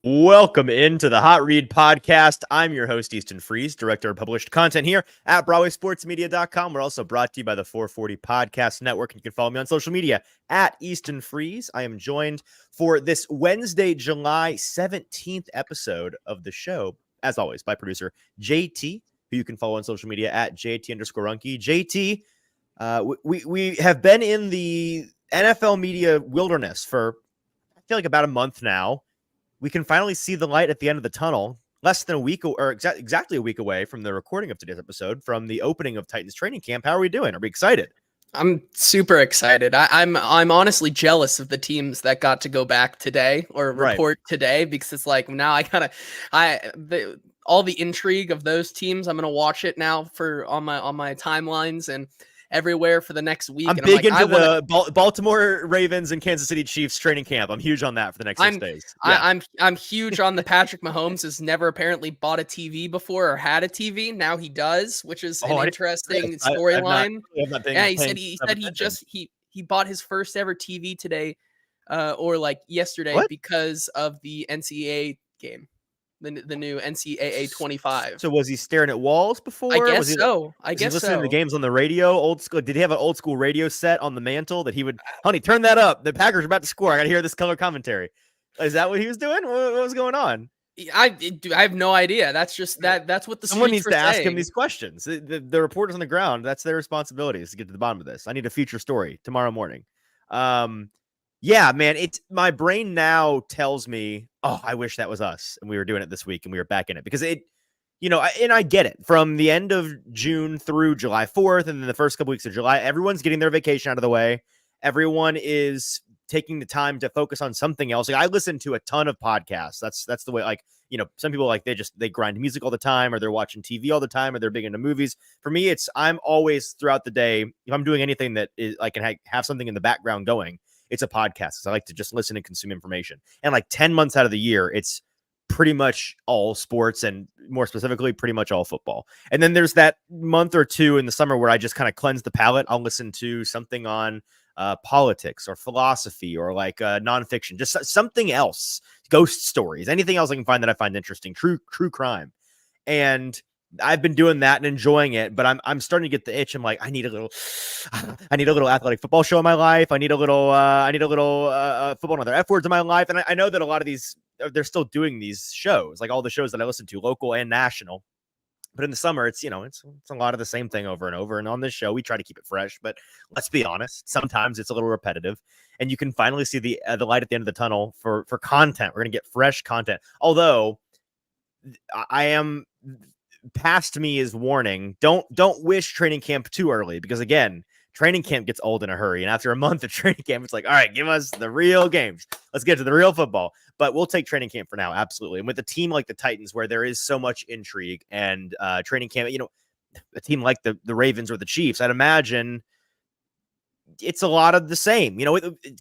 Welcome into the Hot Read Podcast. I'm your host, Easton Freeze, director of published content here at BroadwaySportsMedia.com. We're also brought to you by the 440 Podcast Network. You can follow me on social media at Easton Freeze. I am joined for this Wednesday, July 17th episode of the show, as always, by producer JT, who you can follow on social media at JT_Ruhnke. JT, we have been in the NFL media wilderness for, I feel like, about a month now. We can finally see the light at the end of the tunnel, less than a week or exactly a week away from the recording of today's episode, from the opening of Titans training camp. How are we doing? Are we excited? I'm super excited. I'm honestly jealous of the teams that got to go back today or report today, because it's like now all the intrigue of those teams. I'm gonna watch it now on my timelines and everywhere for the next week. I'm big into the Baltimore Ravens and Kansas City Chiefs training camp. I'm huge on that for the next 6 days. Yeah. I'm huge on the Patrick Mahomes has never apparently bought a TV before or had a TV. Now he does, which is an interesting storyline. Yeah, he said he bought his first ever TV today, or like yesterday, because of the NCAA game. The new NCAA 25. So was he staring at walls before? I guess so. Was he listening to the games on the radio? Old school. Did he have an old school radio set on the mantle that he would, honey, turn that up. The Packers are about to score. I got to hear this color commentary. Is that what he was doing? What was going on? I have no idea. That's just that's what the someone needs to ask him these questions. The reporters on the ground, that's their responsibility, is to get to the bottom of this. I need a feature story tomorrow morning. Yeah, man, my brain now tells me, oh, I wish that was us and we were doing it this week and we were back in it, because and I get it. From the end of June through July 4th and then the first couple weeks of July, everyone's getting their vacation out of the way. Everyone is taking the time to focus on something else. Like, I listen to a ton of podcasts. That's the way, some people, like, they grind music all the time, or they're watching TV all the time, or they're big into movies. For me, I'm always throughout the day, if I'm doing anything that is, I can have something in the background going, it's a podcast, because I like to just listen and consume information. And like 10 months out of the year, it's pretty much all sports, and more specifically, pretty much all football. And then there's that month or two in the summer where I just kind of cleanse the palate. I'll listen to something on politics or philosophy, or like nonfiction, just something else, ghost stories, anything else I can find that I find interesting, true crime. And I've been doing that and enjoying it, but I'm starting to get the itch. I'm like, I need a little athletic football show in my life. I need a little football and other F words in my life. And I know that a lot of these, they're still doing these shows, like all the shows that I listen to, local and national. But in the summer, it's a lot of the same thing over and over. And on this show, we try to keep it fresh, but let's be honest, sometimes it's a little repetitive. And you can finally see the light at the end of the tunnel for content. We're going to get fresh content. Although past me is warning, don't wish training camp too early, because again, training camp gets old in a hurry. And after a month of training camp, it's like, all right, give us the real games. Let's get to the real football. But we'll take training camp for now. Absolutely. And with a team like the Titans, where there is so much intrigue and training camp, a team like the Ravens or the Chiefs, I'd imagine it's a lot of the same.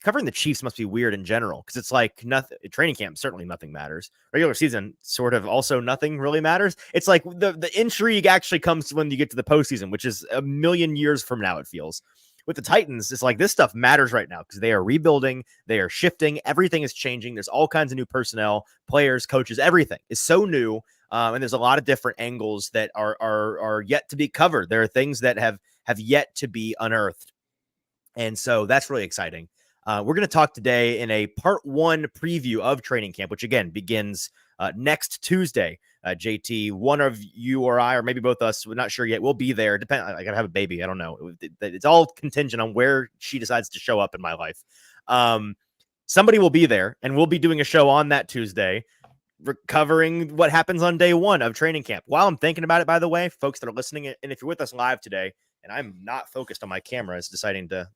Covering the Chiefs must be weird in general, because it's like nothing. Training camp, certainly nothing matters. Regular season, sort of also nothing really matters. It's like the intrigue actually comes when you get to the postseason, which is a million years from now, it feels. With the Titans, it's like this stuff matters right now, because they are rebuilding, they are shifting, everything is changing. There's all kinds of new personnel, players, coaches, everything is so new. And there's a lot of different angles that are yet to be covered. There are things that have yet to be unearthed. And so that's really exciting. We're going to talk today in a part one preview of training camp, which again begins next Tuesday. JT, one of you or I, or maybe both us, we're not sure yet, we'll be there. I gotta have a baby. I don't know. It's all contingent on where she decides to show up in my life. Somebody will be there, and we'll be doing a show on that Tuesday, covering what happens on day one of training camp. While I'm thinking about it, by the way, folks that are listening, and if you're with us live today, and I'm not focused on my camera, it's deciding to.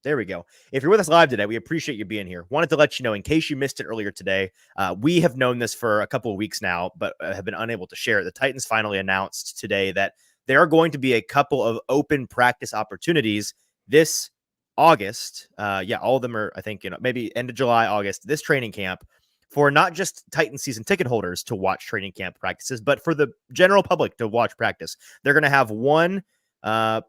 There we go. If you're with us live today, we appreciate you being here. Wanted to let you know, in case you missed it earlier today, we have known this for a couple of weeks now, but have been unable to share it. The Titans finally announced today that there are going to be a couple of open practice opportunities this August. All of them are, I think, maybe end of July, August, this training camp, for not just Titan season ticket holders to watch training camp practices, but for the general public to watch practice. They're going to have one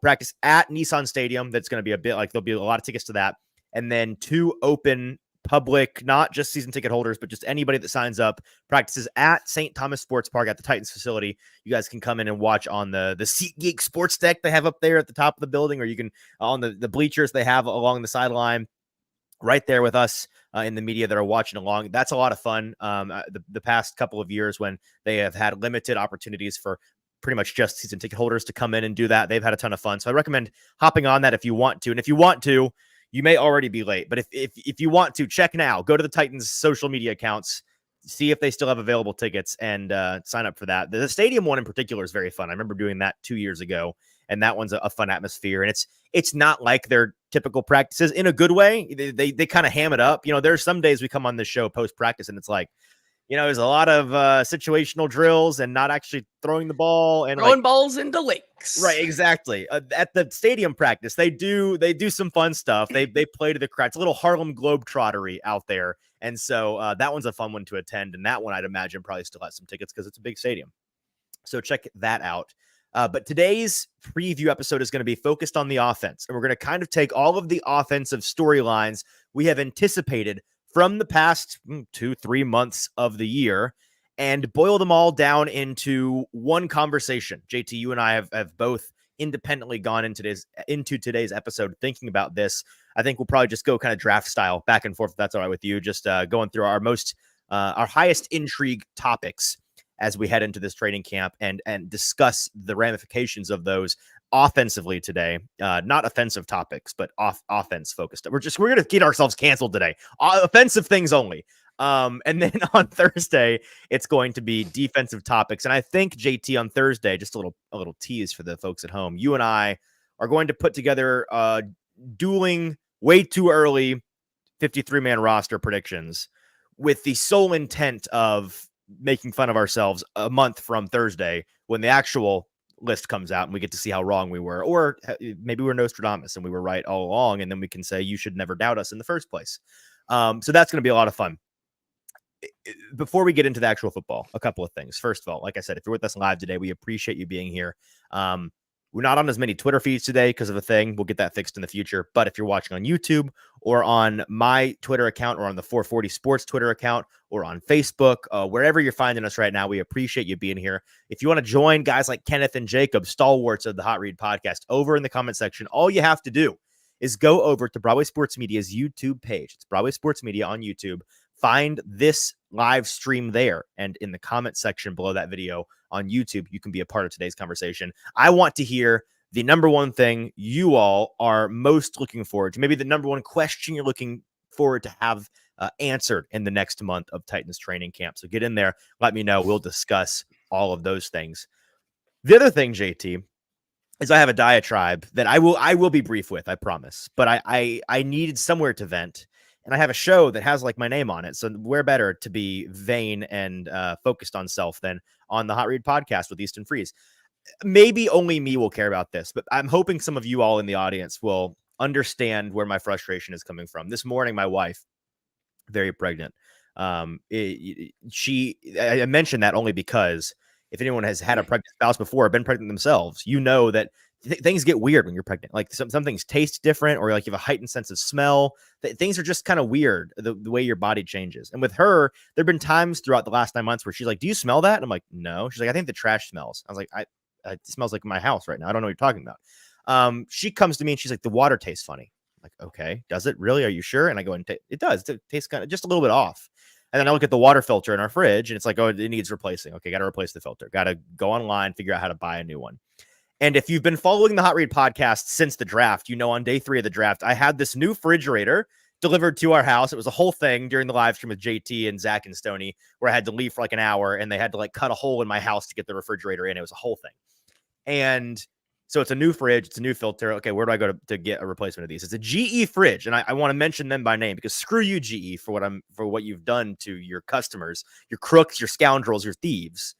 practice at Nissan Stadium. That's going to be a bit like, there'll be a lot of tickets to that. And then two open public, not just season ticket holders, but just anybody that signs up, practices at St. Thomas Sports Park at the Titans facility. You guys can come in and watch on the SeatGeek sports deck they have up there at the top of the building, or you can on the bleachers they have along the sideline right there with us in the media that are watching along. That's a lot of fun. The past couple of years when they have had limited opportunities for pretty much just season ticket holders to come in and do that, they've had a ton of fun. So I recommend hopping on that if you want to. And if you want to, you may already be late, but if you want to, check now. Go to the Titans social media accounts, see if they still have available tickets, and sign up for that. The stadium one in particular is very fun. I remember doing that 2 years ago, and that one's a fun atmosphere. And it's not like their typical practices in a good way. They kind of ham it up. There's some days we come on this show post practice, and it's like, there's a lot of situational drills and not actually throwing the ball and throwing balls into lakes. Right, exactly. At the stadium practice, they do some fun stuff. They play to the crowd. It's a little Harlem Globetrottery out there, and so that one's a fun one to attend. And that one, I'd imagine, probably still has some tickets because it's a big stadium. So check that out. But today's preview episode is going to be focused on the offense, and we're going to kind of take all of the offensive storylines we have anticipated from the past 2-3 months of the year and boil them all down into one conversation. JT, you and I have both independently gone into today's episode thinking about this. I think we'll probably just go kind of draft style back and forth, if that's all right with you, just going through our highest intrigue topics as we head into this training camp and discuss the ramifications of those offensively today. Not offensive topics, but offense focused. We're going to get ourselves canceled today. Offensive things only. And then on Thursday, it's going to be defensive topics. And I think, JT, on Thursday, just a little tease for the folks at home, you and I are going to put together dueling way too early 53-man roster predictions with the sole intent of making fun of ourselves a month from Thursday when the actual list comes out and we get to see how wrong we were, or maybe we're Nostradamus and we were right all along. And then we can say, you should never doubt us in the first place. So that's going to be a lot of fun. Before we get into the actual football, a couple of things. First of all, like I said, if you're with us live today, we appreciate you being here. We're not on as many Twitter feeds today because of a thing. We'll get that fixed in the future. But if you're watching on YouTube or on my Twitter account or on the 440 Sports Twitter account or on Facebook, wherever you're finding us right now, we appreciate you being here. If you want to join guys like Kenneth and Jacob, stalwarts of the Hot Read podcast, over in the comment section, all you have to do is go over to Broadway Sports Media's YouTube page. It's Broadway Sports Media on YouTube. Find this live stream there. And in the comment section below that video on YouTube, you can be a part of today's conversation. I want to hear the number one thing you all are most looking forward to, maybe the number one question you're looking forward to have answered in the next month of Titans training camp. So get in there. Let me know. We'll discuss all of those things. The other thing, JT, is I have a diatribe that I will be brief with, I promise. But I needed somewhere to vent. And I have a show that has like my name on it. So where better to be vain and focused on self than on the Hot Read podcast with Easton Freeze. Maybe only me will care about this, but I'm hoping some of you all in the audience will understand where my frustration is coming from. This morning, my wife, very pregnant. I mentioned that only because if anyone has had a pregnant spouse before or been pregnant themselves, you know that things get weird when you're pregnant. Like some things taste different, or like you have a heightened sense of smell. Things are just kind of weird, the way your body changes. And with her, there have been times throughout the last 9 months where she's like, "Do you smell that?" And I'm like, "No." She's like, "I think the trash smells." I was like, it smells like my house right now. I don't know what you're talking about. She comes to me and she's like, "The water tastes funny." I'm like, "Okay, does it really? Are you sure?" And I go and it does. It tastes kind of just a little bit off. And then I look at the water filter in our fridge and it's like, oh, it needs replacing. Okay, got to replace the filter. Got to go online, figure out how to buy a new one. And if you've been following the Hot Read podcast since the draft, you know on day 3 of the draft, I had this new refrigerator delivered to our house. It was a whole thing during the live stream with JT and Zach and Stoney, where I had to leave for like an hour and they had to like cut a hole in my house to get the refrigerator in. It was a whole thing. And so it's a new fridge. It's a new filter. Okay, where do I go to get a replacement of these? It's a GE fridge. And I want to mention them by name because screw you, GE, for what you've done to your customers, your crooks, your scoundrels, your thieves.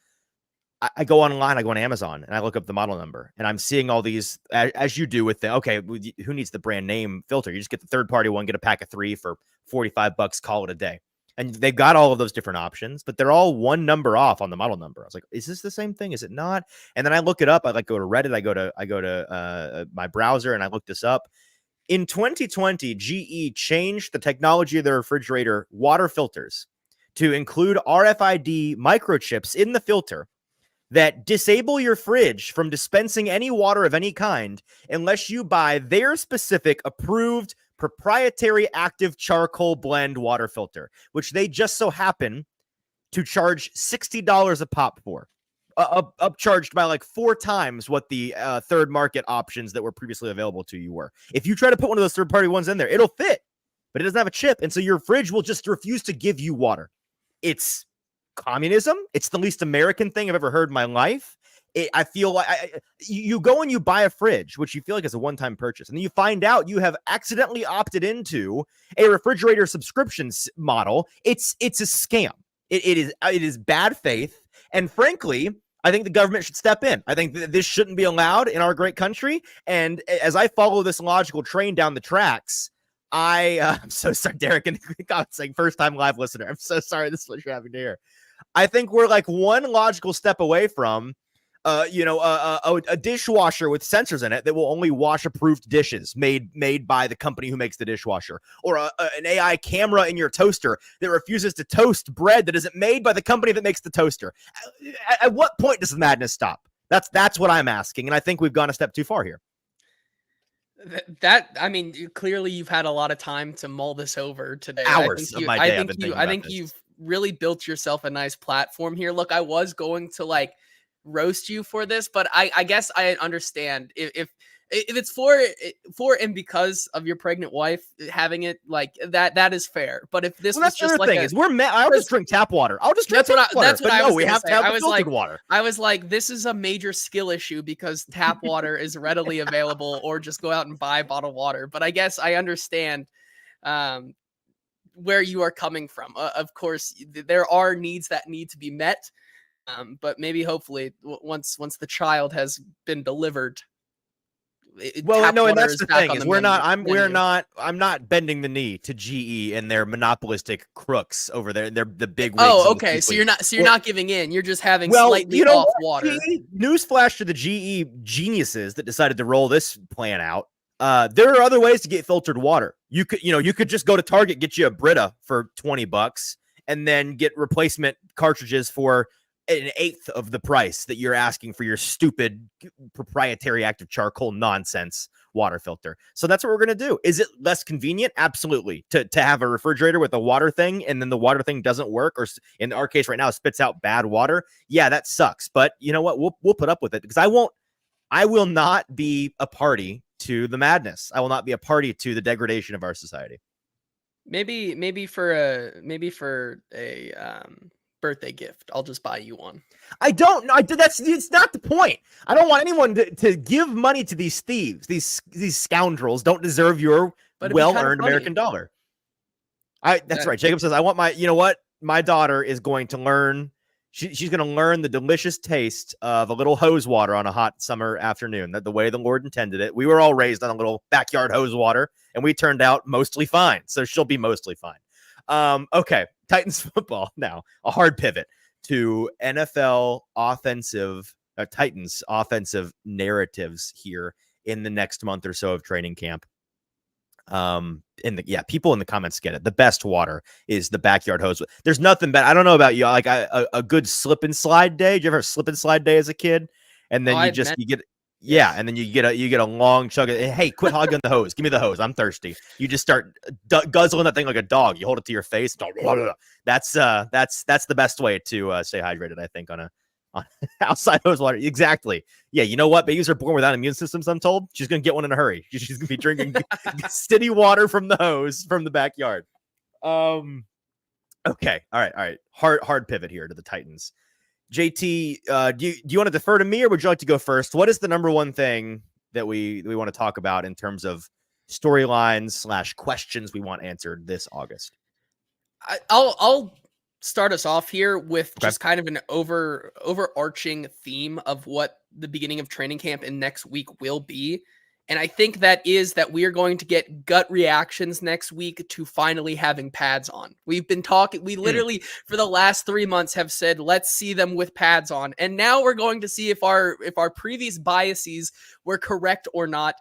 I go online, I go on Amazon, and I look up the model number, and I'm seeing all these, as you do with who needs the brand name filter? You just get the third-party one, get a pack of 3 for $45, call it a day. And they've got all of those different options, but they're all one number off on the model number. I was like, is this the same thing? Is it not? And then I look it up. I go to Reddit. I go to my browser, and I look this up. In 2020, GE changed the technology of their refrigerator water filters to include RFID microchips in the filter that disable your fridge from dispensing any water of any kind unless you buy their specific approved proprietary active charcoal blend water filter, which they just so happen to charge $60 a pop for. Upcharged by like 4 times what the third market options that were previously available to you were. If you try to put one of those third party ones in there, it'll fit, but it doesn't have a chip. And so your fridge will just refuse to give you water. It's communism. It's the least American thing I've ever heard in my life. I feel like you go and you buy a fridge, which you feel like is a one-time purchase, and then you find out you have accidentally opted into a refrigerator subscription model. It's a scam. It is bad faith, and frankly, I think the government should step in. I think that this shouldn't be allowed in our great country. And as I follow this logical train down the tracks, I'm so sorry, Derek, and God, saying first-time live listener. I'm so sorry this is what you're having to hear. I think we're like one logical step away from, a dishwasher with sensors in it that will only wash approved dishes made by the company who makes the dishwasher, or an AI camera in your toaster that refuses to toast bread that isn't made by the company that makes the toaster. At what point does the madness stop? That's what I'm asking, and I think we've gone a step too far here. I mean, clearly you've had a lot of time to mull this over today. Hours of my day. I think you've really built yourself a nice platform here. Look, I was going to like roast you for this, but I guess I understand if it's for and because of your pregnant wife having it, like that is fair. But if this was just like I'll just drink tap water. I'll just drink tap water. That's what I was. We have to have filtered water. I was like, this is a major skill issue because tap water is readily available, or just go out and buy bottled water. But I guess I understand where you are coming from. Of course, there are needs that need to be met. But maybe hopefully once the child has been delivered. And that's the thing is I'm not bending the knee to GE and their monopolistic crooks over there. They're the big wigs. Oh, okay. So you're not giving in. You're just having slightly off water. Newsflash to the GE geniuses that decided to roll this plan out. There are other ways to get filtered water. You could just go to Target, get you a Brita for $20, and then get replacement cartridges for an eighth of the price that you're asking for your stupid proprietary active charcoal nonsense water filter. So that's what we're going to do. Is it less convenient? Absolutely. To have a refrigerator with a water thing and then the water thing doesn't work, or in our case right now, spits out bad water. Yeah, that sucks. But you know what? We'll put up with it because I will not be a party to the madness. I will not be a party to the degradation of our society. Maybe for a birthday gift, I'll just buy you one. I don't know. It's not the point. I don't want anyone to give money to these thieves. These scoundrels don't deserve your well-earned American dollar. That's right. Jacob says, I want my daughter is going to learn. She's going to learn the delicious taste of a little hose water on a hot summer afternoon, that the way the Lord intended it. We were all raised on a little backyard hose water, and we turned out mostly fine. So she'll be mostly fine. Okay. Titans football now, a hard pivot to NFL Titans offensive narratives here in the next month or so of training camp. People in the comments get it. The best water is the backyard hose. There's nothing bad. I don't know about you. Like a good slip and slide day. Did you ever have a slip and slide day as a kid? And then and then you get a long chug of, hey, quit hogging the hose. Give me the hose. I'm thirsty. You just start guzzling that thing like a dog. You hold it to your face. That's the best way to stay hydrated, I think, on outside hose water. Exactly. Yeah, you know what? Babies are born without immune systems, I'm told. She's going to get one in a hurry. She's going to be drinking steady water from the hose from the backyard. Okay. All right. Hard pivot here to the Titans. JT, do you want to defer to me, or would you like to go first? What is the number one thing that we want to talk about in terms of storylines / questions we want answered this August? I'll start us off here with just kind of an overarching theme of what the beginning of training camp in next week will be. And I think that we are going to get gut reactions next week to finally having pads on. We've been talking, we literally for the last 3 months have said, let's see them with pads on. And now we're going to see if our previous biases were correct or not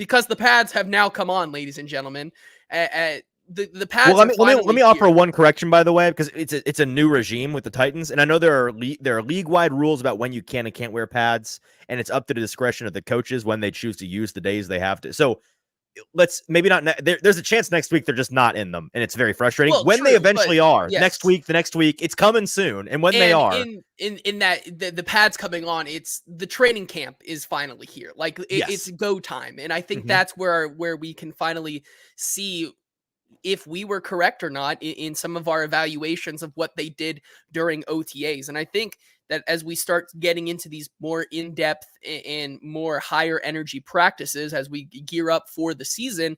because the pads have now come on, ladies and gentlemen. The pads. Well, let me offer here. one correction, by the way, because it's a new regime with the Titans, and I know there are league-wide rules about when you can and can't wear pads, and it's up to the discretion of the coaches when they choose to use the days they have to. So let's maybe not. There's a chance next week they're just not in them, and it's very frustrating. Well, when they eventually are, yes. next week, the next week, it's coming soon. And when they are, in that the pads coming on, it's the training camp is finally here. Like it's go time, and I think that's where we can finally see if we were correct or not in some of our evaluations of what they did during OTAs. And I think that as we start getting into these more in-depth and more higher energy practices, as we gear up for the season,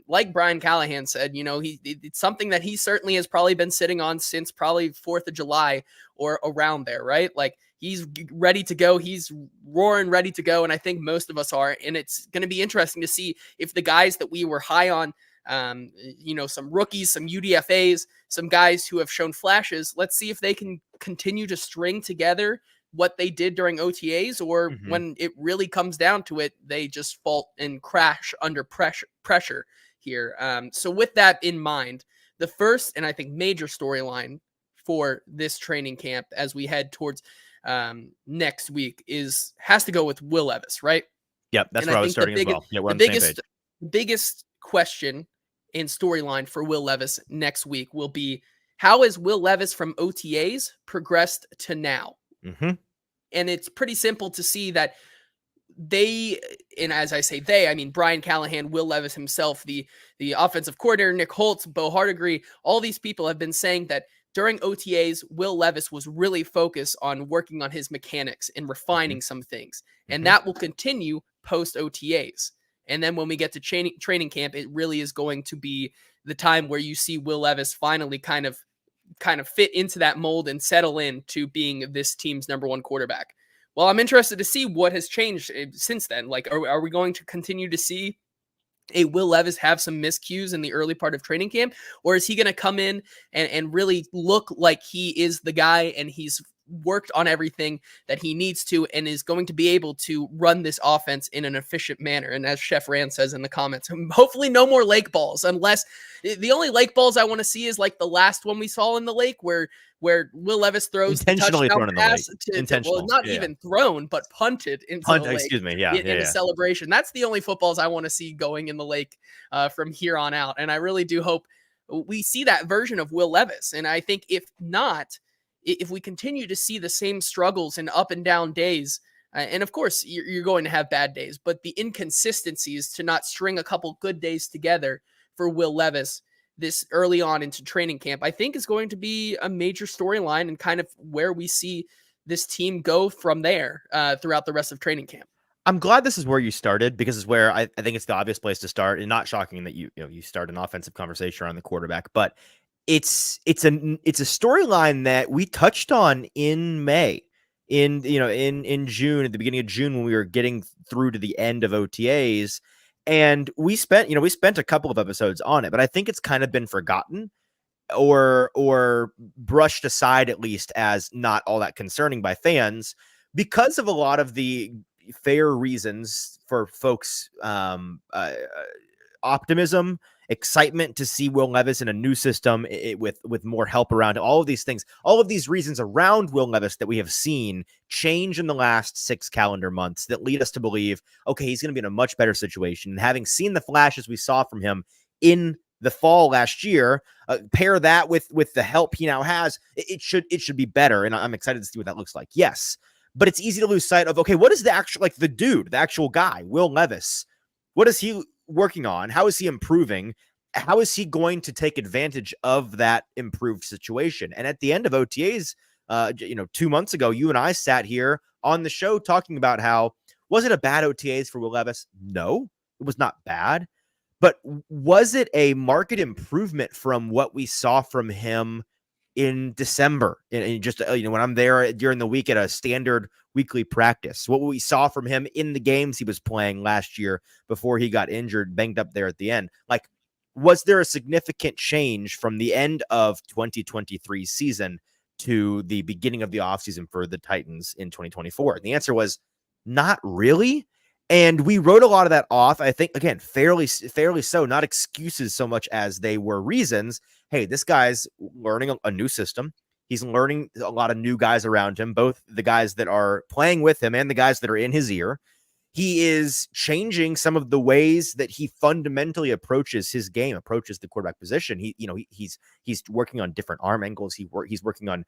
like Brian Callahan said, it's something that he certainly has probably been sitting on since probably 4th of July or around there, right? Like he's ready to go. He's roaring ready to go. And I think most of us are, and it's going to be interesting to see if the guys that we were high on, some rookies, some UDFAs, some guys who have shown flashes. Let's see if they can continue to string together what they did during OTAs, or when it really comes down to it, they just fall and crash under pressure here. So with that in mind, the first and I think major storyline for this training camp as we head towards next week has to go with Will Levis, right? Yep, that's where I was starting as well. Yeah, we're on the same page. The biggest question and storyline for Will Levis next week will be, how has Will Levis from OTAs progressed to now? And it's pretty simple to see that and as I say they, I mean Brian Callahan, Will Levis himself, the offensive coordinator, Nick Holtz, Bo Hardigree, all these people have been saying that during OTAs, Will Levis was really focused on working on his mechanics and refining some things. And that will continue post OTAs. And then when we get to training camp, it really is going to be the time where you see Will Levis finally kind of fit into that mold and settle in to being this team's number one quarterback. Well, I'm interested to see what has changed since then. Like, are we going to continue to see a Will Levis have some miscues in the early part of training camp? Or is he going to come in and really look like he is the guy and he's worked on everything that he needs to and is going to be able to run this offense in an efficient manner? And as Chef Rand says in the comments, hopefully no more lake balls, unless the only lake balls I want to see is like the last one we saw in the lake where Will Levis throws intentionally thrown in the lake. Well, not even thrown, but punted into the lake. Excuse me, in a celebration. That's the only footballs I want to see going in the lake from here on out. And I really do hope we see that version of Will Levis. And I think if not, if we continue to see the same struggles and up and down days, and of course you're going to have bad days, but the inconsistencies to not string a couple good days together for Will Levis this early on into training camp, I think is going to be a major storyline and kind of where we see this team go from there throughout the rest of training camp. I'm glad this is where you started, because it's where I think it's the obvious place to start, and not shocking that you start an offensive conversation around the quarterback, but it's a storyline that we touched on in May, in June, at the beginning of June, when we were getting through to the end of OTAs, and we spent a couple of episodes on it, but I think it's kind of been forgotten or brushed aside, at least as not all that concerning by fans, because of a lot of the fair reasons for folks' optimism, excitement to see Will Levis in a new system with more help around him. All of these things, all of these reasons around Will Levis that we have seen change in the last 6 calendar months that lead us to believe, okay, he's going to be in a much better situation. And having seen the flashes we saw from him in the fall last year, pair that with the help he now has, it should be better. And I'm excited to see what that looks like. Yes, but it's easy to lose sight of, okay, what is the actual, like, the actual guy, Will Levis? What is he working on? How is he improving? How is he going to take advantage of that improved situation? And at the end of OTAs, 2 months ago, you and I sat here on the show talking about how, was it a bad OTAs for Will Levis? No, it was not bad. But was it a market improvement from what we saw from him in December? And just, when I'm there during the week at a standard weekly practice, what we saw from him in the games he was playing last year before he got injured, banged up there at the end, like, was there a significant change from the end of 2023 season to the beginning of the offseason for the Titans in 2024? And the answer was not really. And we wrote a lot of that off. I think, again, fairly so, not excuses so much as they were reasons. Hey, this guy's learning a new system. He's learning a lot of new guys around him, both the guys that are playing with him and the guys that are in his ear. He is changing some of the ways that he fundamentally approaches his game, approaches the quarterback position. He's working on different arm angles. He's working on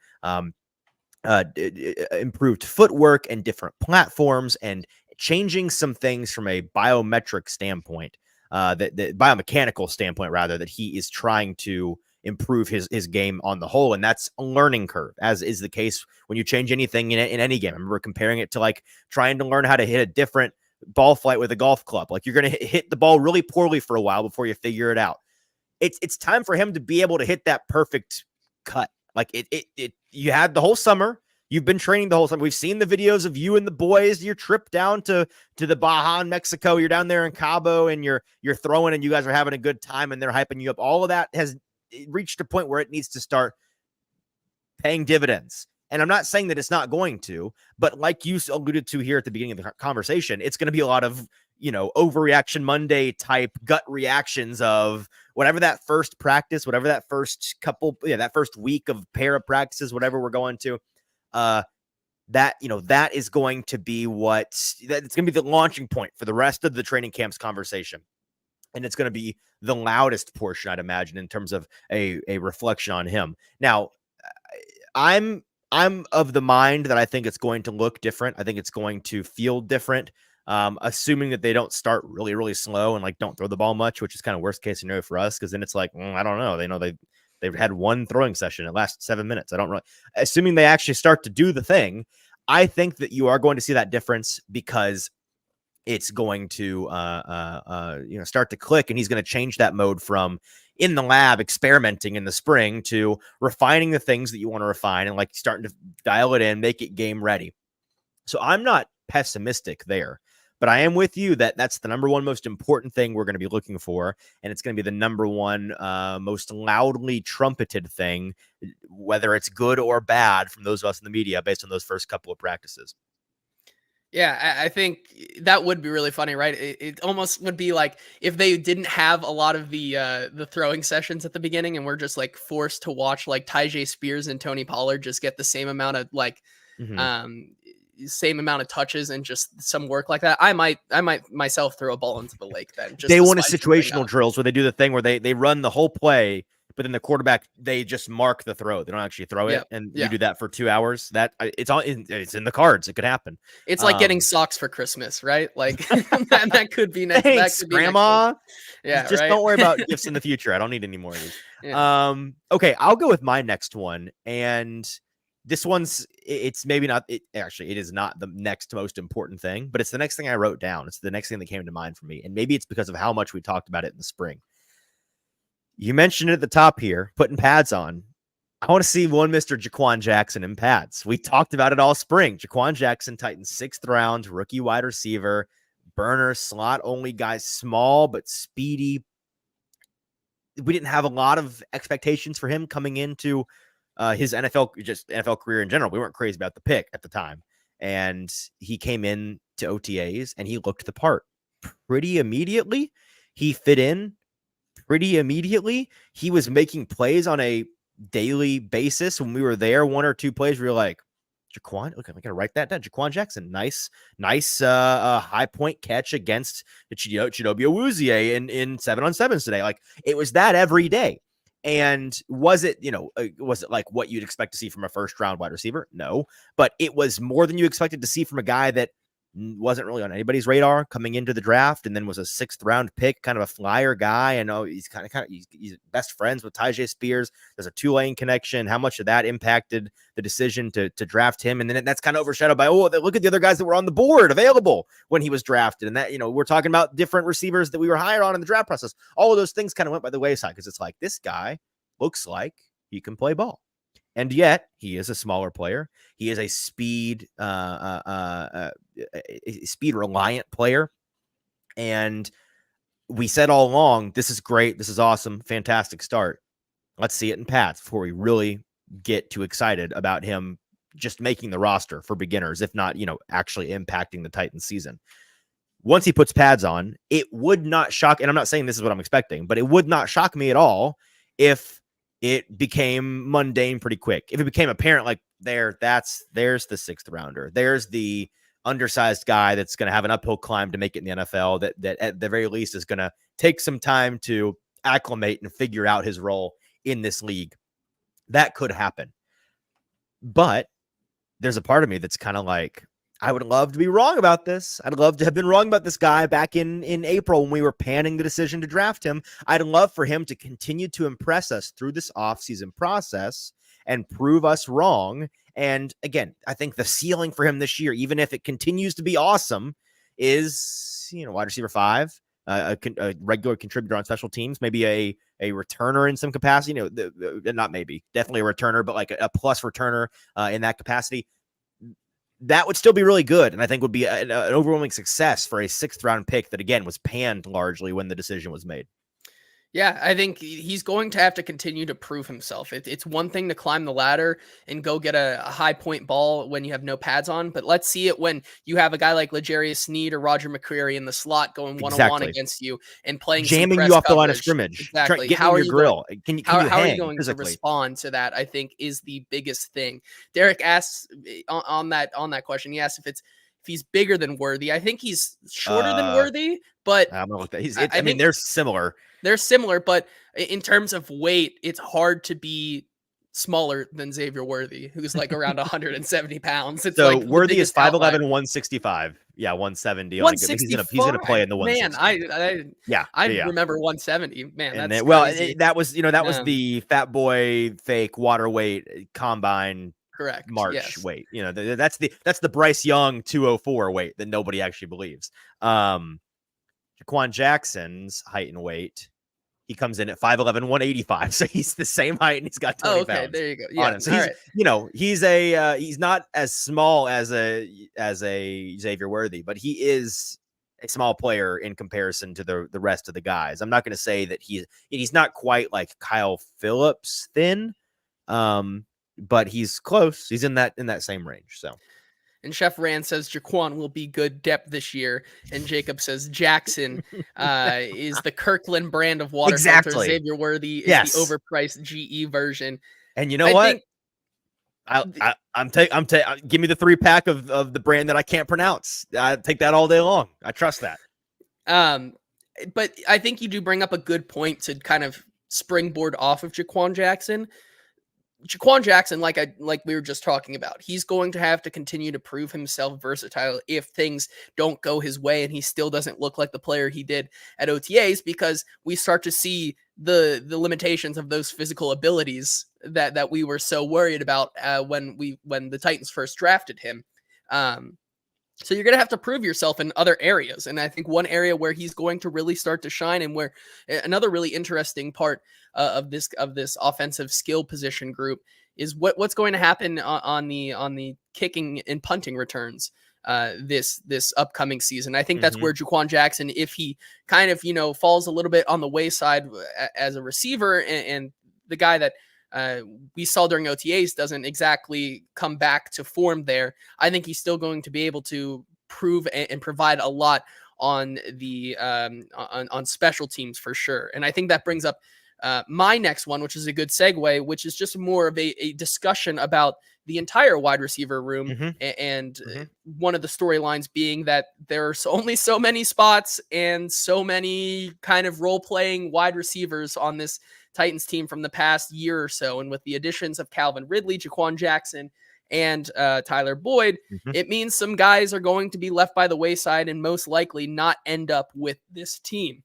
improved footwork and different platforms, and changing some things from a biometric standpoint, that biomechanical standpoint rather, that he is trying to improve his game on the whole. And that's a learning curve, as is the case when you change anything in any game. I remember comparing it to like trying to learn how to hit a different ball flight with a golf club. Like, you're going to hit the ball really poorly for a while before you figure it out. It's time for him to be able to hit that perfect cut. Like, you had the whole summer. You've been training the whole time. We've seen the videos of you and the boys, your trip down to the Baja in Mexico. You're down there in Cabo and you're throwing, and you guys are having a good time and they're hyping you up. All of that has reached a point where it needs to start paying dividends. And I'm not saying that it's not going to, but like you alluded to here at the beginning of the conversation, it's going to be a lot of, overreaction Monday type gut reactions of whatever that first practice, whatever that first that first week of pair of practices, whatever we're going to, that is going to be it's going to be the launching point for the rest of the training camp's conversation. And it's going to be the loudest portion, I'd imagine, in terms of a reflection on him. Now, I'm of the mind that I think it's going to look different. I think it's going to feel different, assuming that they don't start really, really slow and like don't throw the ball much, which is kind of worst case scenario for us. Because then it's like, I don't know. They know they've had one throwing session. It lasts 7 minutes. I don't really. Assuming they actually start to do the thing, I think that you are going to see that difference, because it's going to start to click, and he's going to change that mode from in the lab experimenting in the spring to refining the things that you want to refine and like starting to dial it in, make it game ready. So I'm not pessimistic there, but I am with you that that's the number one most important thing we're going to be looking for. And it's going to be the number one most loudly trumpeted thing, whether it's good or bad, from those of us in the media based on those first couple of practices. Yeah, I think that would be really funny, right? It almost would be like if they didn't have a lot of the throwing sessions at the beginning, and we're just like forced to watch like Tyjae Spears and Tony Pollard just get the same amount of same amount of touches and just some work like that. I might myself throw a ball into the lake then. Just they want a situational drills where they do the thing where they run the whole play, but then the quarterback, they just mark the throw. They don't actually throw it. And you do that for 2 hours. It's in the cards. It could happen. It's like getting socks for Christmas, right? Like that could be next. Thanks, that could be Grandma. Just don't worry about gifts in the future. I don't need any more of these. Okay, I'll go with my next one. And this one's, it's maybe not, it is not the next most important thing, but it's the next thing I wrote down. It's the next thing that came to mind for me. And maybe it's because of how much we talked about it in the spring. You mentioned it at the top here, putting pads on. I want to see one Mr. Jaquan Jackson in pads. We talked about it all spring. Jaquan Jackson, Titans 6th round, rookie wide receiver, burner, slot only guy, small but speedy. We didn't have a lot of expectations for him coming into his NFL career in general. We weren't crazy about the pick at the time. And he came in to OTAs and he looked the part pretty immediately. He fit in pretty immediately. He was making plays on a daily basis. When we were there, one or two plays, we were like, Jaquan, okay, I'm gonna write that down. Jaquan Jackson, nice high point catch against Chidobe Awuzie in 7-on-7s today. Like, it was that every day. And was it like what you'd expect to see from a first round wide receiver? No, but it was more than you expected to see from a guy that wasn't really on anybody's radar coming into the draft, and then was a 6th round pick, kind of a flyer guy. And he's kind of he's best friends with Tyjae Spears. There's a Tulane connection. How much of that impacted the decision to draft him? And then that's kind of overshadowed by, look at the other guys that were on the board available when he was drafted. And that, we're talking about different receivers that we were hired on in the draft process. All of those things kind of went by the wayside, because it's like, this guy looks like he can play ball. And yet he is a smaller player. He is a speed reliant player. And we said all along, this is great. This is awesome. Fantastic start. Let's see it in pads before we really get too excited about him just making the roster for beginners, if not, actually impacting the Titans season. once he puts pads on, it would not shock, and I'm not saying this is what I'm expecting, but it would not shock me at all if it became mundane pretty quick. If it became apparent, like there's the sixth rounder. There's the undersized guy that's going to have an uphill climb to make it in the NFL that at the very least is going to take some time to acclimate and figure out his role in this league. That could happen. But there's a part of me that's kind of like, I would love to be wrong about this. I'd love to have been wrong about this guy back in April when we were panning the decision to draft him. I'd love for him to continue to impress us through this offseason process and prove us wrong. And again, I think the ceiling for him this year, even if it continues to be awesome, is, wide receiver 5, a regular contributor on special teams, maybe a returner in some capacity, not maybe, definitely a returner, but like a plus returner in that capacity. That would still be really good, and I think would be an overwhelming success for a 6th round pick that, again, was panned largely when the decision was made. Yeah, I think he's going to have to continue to prove himself. It's one thing to climb the ladder and go get a high point ball when you have no pads on, but let's see it when you have a guy like L'Jarius Sneed or Roger McCreary in the slot going one-on-one against you and playing jamming you off the line of scrimmage. Exactly. How are you grill? How are you going to respond to that? I think is the biggest thing. Derek asks on that question. He asks if he's bigger than Worthy. I think he's shorter than Worthy, but I'm gonna look at I mean, they're similar. They're similar, but in terms of weight, it's hard to be smaller than Xavier Worthy, who's like around 170 pounds. It's so like Worthy is 5'11", 165. Yeah, 170. 165. He's gonna play in the 160. Man, I remember 170. Man, and that's then, that was was the fat boy fake water weight combine. Correct. March weight. That's the Bryce Young 204 weight that nobody actually believes. Jaquan Jackson's height and weight, he comes in at 5'11", 185. So he's the same height and he's got 20 pounds. There you go. Yeah. So he's he's not as small as a Xavier Worthy, but he is a small player in comparison to the rest of the guys. I'm not going to say that he's not quite like Kyle Phillips thin. But he's close. He's in that same range. So, and Chef Rand says Jaquan will be good depth this year, and Jacob says Jackson is the Kirkland brand of water filter. Xavier Worthy is the overpriced GE version. And you know what? Give me the 3-pack of the brand that I can't pronounce. I take that all day long. I trust that. But I think you do bring up a good point to kind of springboard off of Jaquan Jackson. Jaquan Jackson, like we were just talking about, he's going to have to continue to prove himself versatile if things don't go his way and he still doesn't look like the player he did at OTAs, because we start to see the limitations of those physical abilities that we were so worried about when the Titans first drafted him. So you're going to have to prove yourself in other areas. And I think one area where he's going to really start to shine, and where another really interesting part of this offensive skill position group is what's going to happen on the kicking and punting returns this upcoming season. I think that's where Jaquan Jackson, if he kind of, falls a little bit on the wayside as a receiver, and the guy that we saw during OTAs doesn't exactly come back to form there, I think he's still going to be able to prove and provide a lot on the on special teams for sure. And I think that brings up my next one, which is a good segue, which is just more of a discussion about the entire wide receiver room. And one of the storylines being that there's only so many spots and so many kind of role-playing wide receivers on this Titans team from the past year or so. And with the additions of Calvin Ridley, Jaquan Jackson, and Tyler Boyd, it means some guys are going to be left by the wayside and most likely not end up with this team.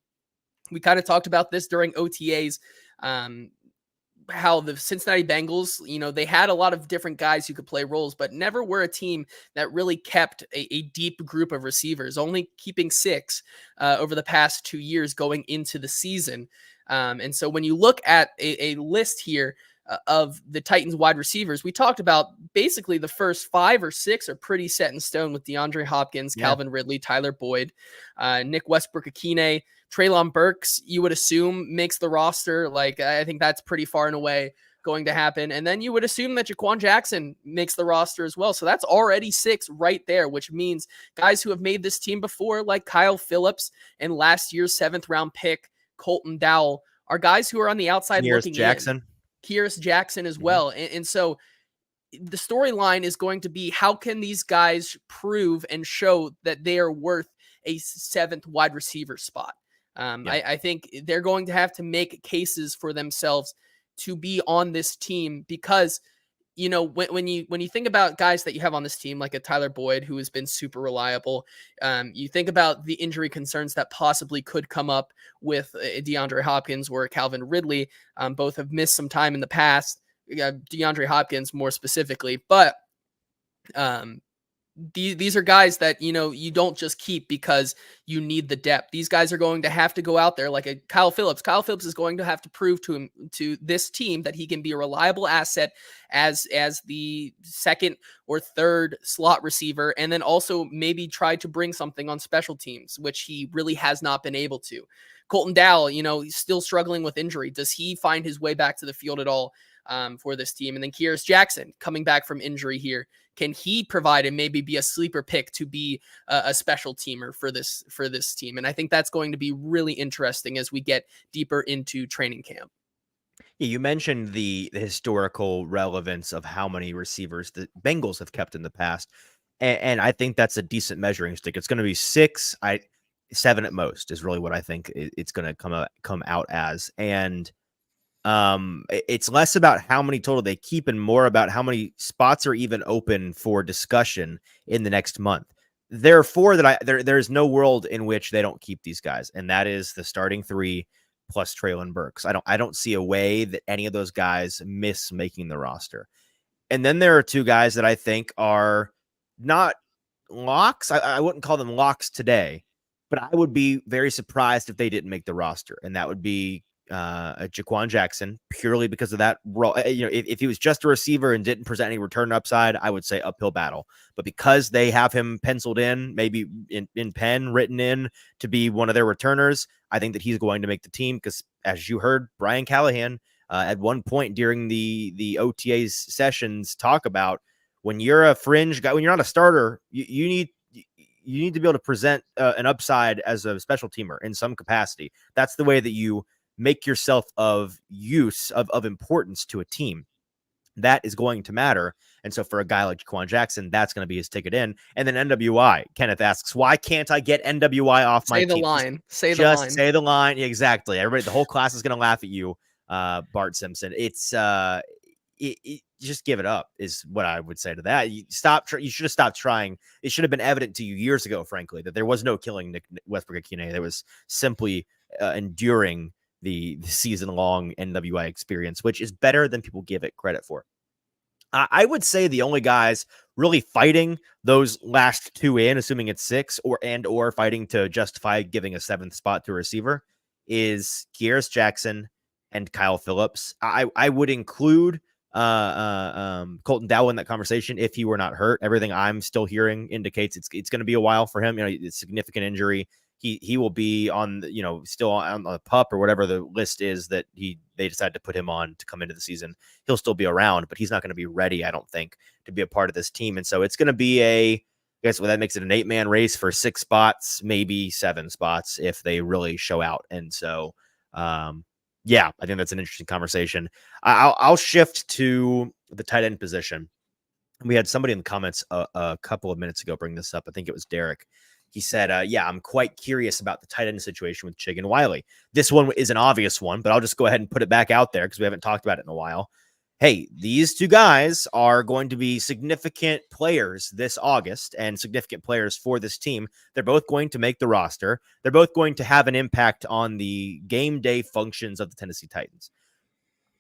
We kind of talked about this during OTAs, how the Cincinnati Bengals, they had a lot of different guys who could play roles, but never were a team that really kept a deep group of receivers, only keeping 6 over the past 2 years going into the season. And so when you look at a list here of the Titans wide receivers, we talked about basically the first 5 or 6 are pretty set in stone with DeAndre Hopkins, Calvin Ridley, Tyler Boyd, Nick Westbrook-Akine, Treylon Burks, you would assume makes the roster. Like, I think that's pretty far and away going to happen. And then you would assume that Jaquan Jackson makes the roster as well. So that's already 6 right there, which means guys who have made this team before, like Kyle Phillips and last year's 7th round pick, Colton Dowell, are guys who are on the outside looking in. Kearis Jackson as well. And so the storyline is going to be, how can these guys prove and show that they are worth a 7th wide receiver spot? I think they're going to have to make cases for themselves to be on this team, because when you think about guys that you have on this team, like a Tyler Boyd, who has been super reliable, you think about the injury concerns that possibly could come up with DeAndre Hopkins or Calvin Ridley. Both have missed some time in the past. DeAndre Hopkins more specifically, but these are guys that, you don't just keep because you need the depth. These guys are going to have to go out there like a Kyle Phillips. Kyle Phillips is going to have to prove to this team that he can be a reliable asset as the 2nd or 3rd slot receiver, and then also maybe try to bring something on special teams, which he really has not been able to. Colton Dowell, he's still struggling with injury. Does he find his way back to the field at all for this team? And then Kearis Jackson coming back from injury here. Can he provide and maybe be a sleeper pick to be a special teamer for this team? And I think that's going to be really interesting as we get deeper into training camp. Yeah, you mentioned the historical relevance of how many receivers the Bengals have kept in the past. And I think that's a decent measuring stick. It's going to be 6, 7 at most is really what I think it's going to come out as. And it's less about how many total they keep and more about how many spots are even open for discussion in the next month. Therefore, there's no world in which they don't keep these guys, and that is the starting 3 plus Treylon Burks. I don't see a way that any of those guys miss making the roster. And then there are 2 guys that I think are not locks. I wouldn't call them locks today, but I would be very surprised if they didn't make the roster, and that would be Jaquan Jackson, purely because of that role. If he was just a receiver and didn't present any return upside, I would say uphill battle. But because they have him penciled in, maybe in pen written in to be one of their returners, I think that he's going to make the team, because as you heard Brian Callahan at one point during the OTAs sessions talk about, when you're a fringe guy, when you're not a starter, you need to be able to present an upside as a special teamer in some capacity. That's the way that you make yourself of use, of importance to a team. That is going to matter. And so for a guy like Jaquan Jackson, that's going to be his ticket in. And then NWI, Kenneth asks, why can't I get NWI off my team? Say the line. Say the line. Exactly. Everybody, the whole class is going to laugh at you, Bart Simpson. It's just give it up is what I would say to that. You should have stopped trying. It should have been evident to you years ago, frankly, that there was no killing Nick Westbrook-Akine. There was simply enduring the season-long NWI experience, which is better than people give it credit for. I would say the only guys really fighting those last 2 in, assuming it's 6, or fighting to justify giving a 7th spot to a receiver, is Kearis Jackson and Kyle Phillips. I would include Colton Dowell in that conversation if he were not hurt. Everything I'm still hearing indicates it's going to be a while for him. It's a significant injury. He will be on still on the PUP or whatever the list is that they decide to put him on to come into the season. He'll still be around, but he's not going to be ready, I don't think, to be a part of this team. And so it's going to be I guess that makes it an 8-man race for 6 spots, maybe 7 spots if they really show out. And so, yeah, I think that's an interesting conversation. I'll shift to the tight end position. We had somebody in the comments a couple of minutes ago bring this up. I think it was Derek. He said, yeah, I'm quite curious about the tight end situation with Chig and Wiley. This one is an obvious one, but I'll just go ahead and put it back out there because we haven't talked about it in a while. Hey, these 2 guys are going to be significant players this August and significant players for this team. They're both going to make the roster. They're both going to have an impact on the game day functions of the Tennessee Titans.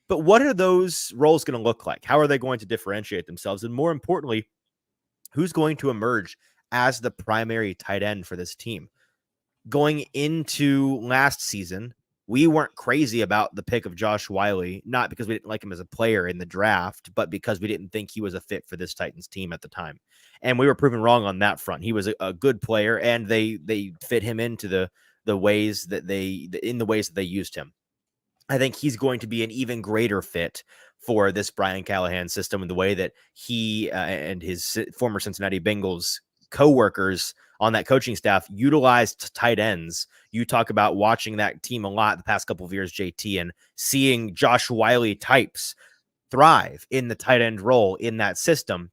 But what are those roles going to look like? How are they going to differentiate themselves? And more importantly, who's going to emerge as the primary tight end for this team? Going into last season, we weren't crazy about the pick of Josh Wiley, not because we didn't like him as a player in the draft, but because we didn't think he was a fit for this Titans team at the time. And we were proven wrong on that front. He was a good player, and they fit him into the ways that they used him. I think he's going to be an even greater fit for this Brian Callahan system, and the way that he and his former Cincinnati Bengals coworkers on that coaching staff utilized tight ends. You talk about watching that team a lot the past couple of years, JT, and seeing Josh Whyle types thrive in the tight end role in that system.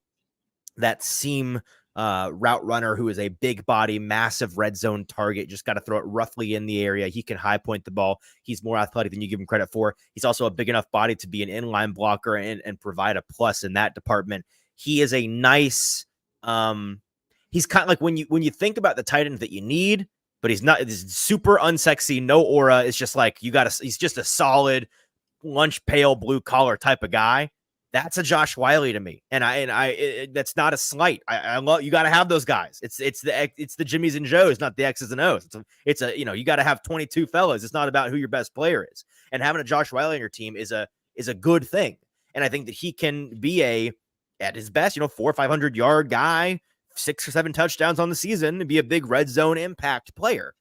That seam route runner who is a big body, massive red zone target. Just got to throw it roughly in the area. He can high point the ball. He's more athletic than you give him credit for. He's also a big enough body to be an inline blocker and provide a plus in that department. He is a nice, he's kind of like when you think about the tight end that you need, but he's not, he's super unsexy, no aura. It's just like, he's just a solid lunch pail, blue collar type of guy. That's a Josh Whyle to me, that's not a slight. I love, you got to have those guys. It's the Jimmies and Joes, not the X's and O's. It's a you got to have 22 fellas. It's not about who your best player is, and having a Josh Whyle on your team is a good thing. And I think that he can be at his best, 400 or 500 yard guy, 6 or 7 touchdowns on the season, and be a big red zone impact player.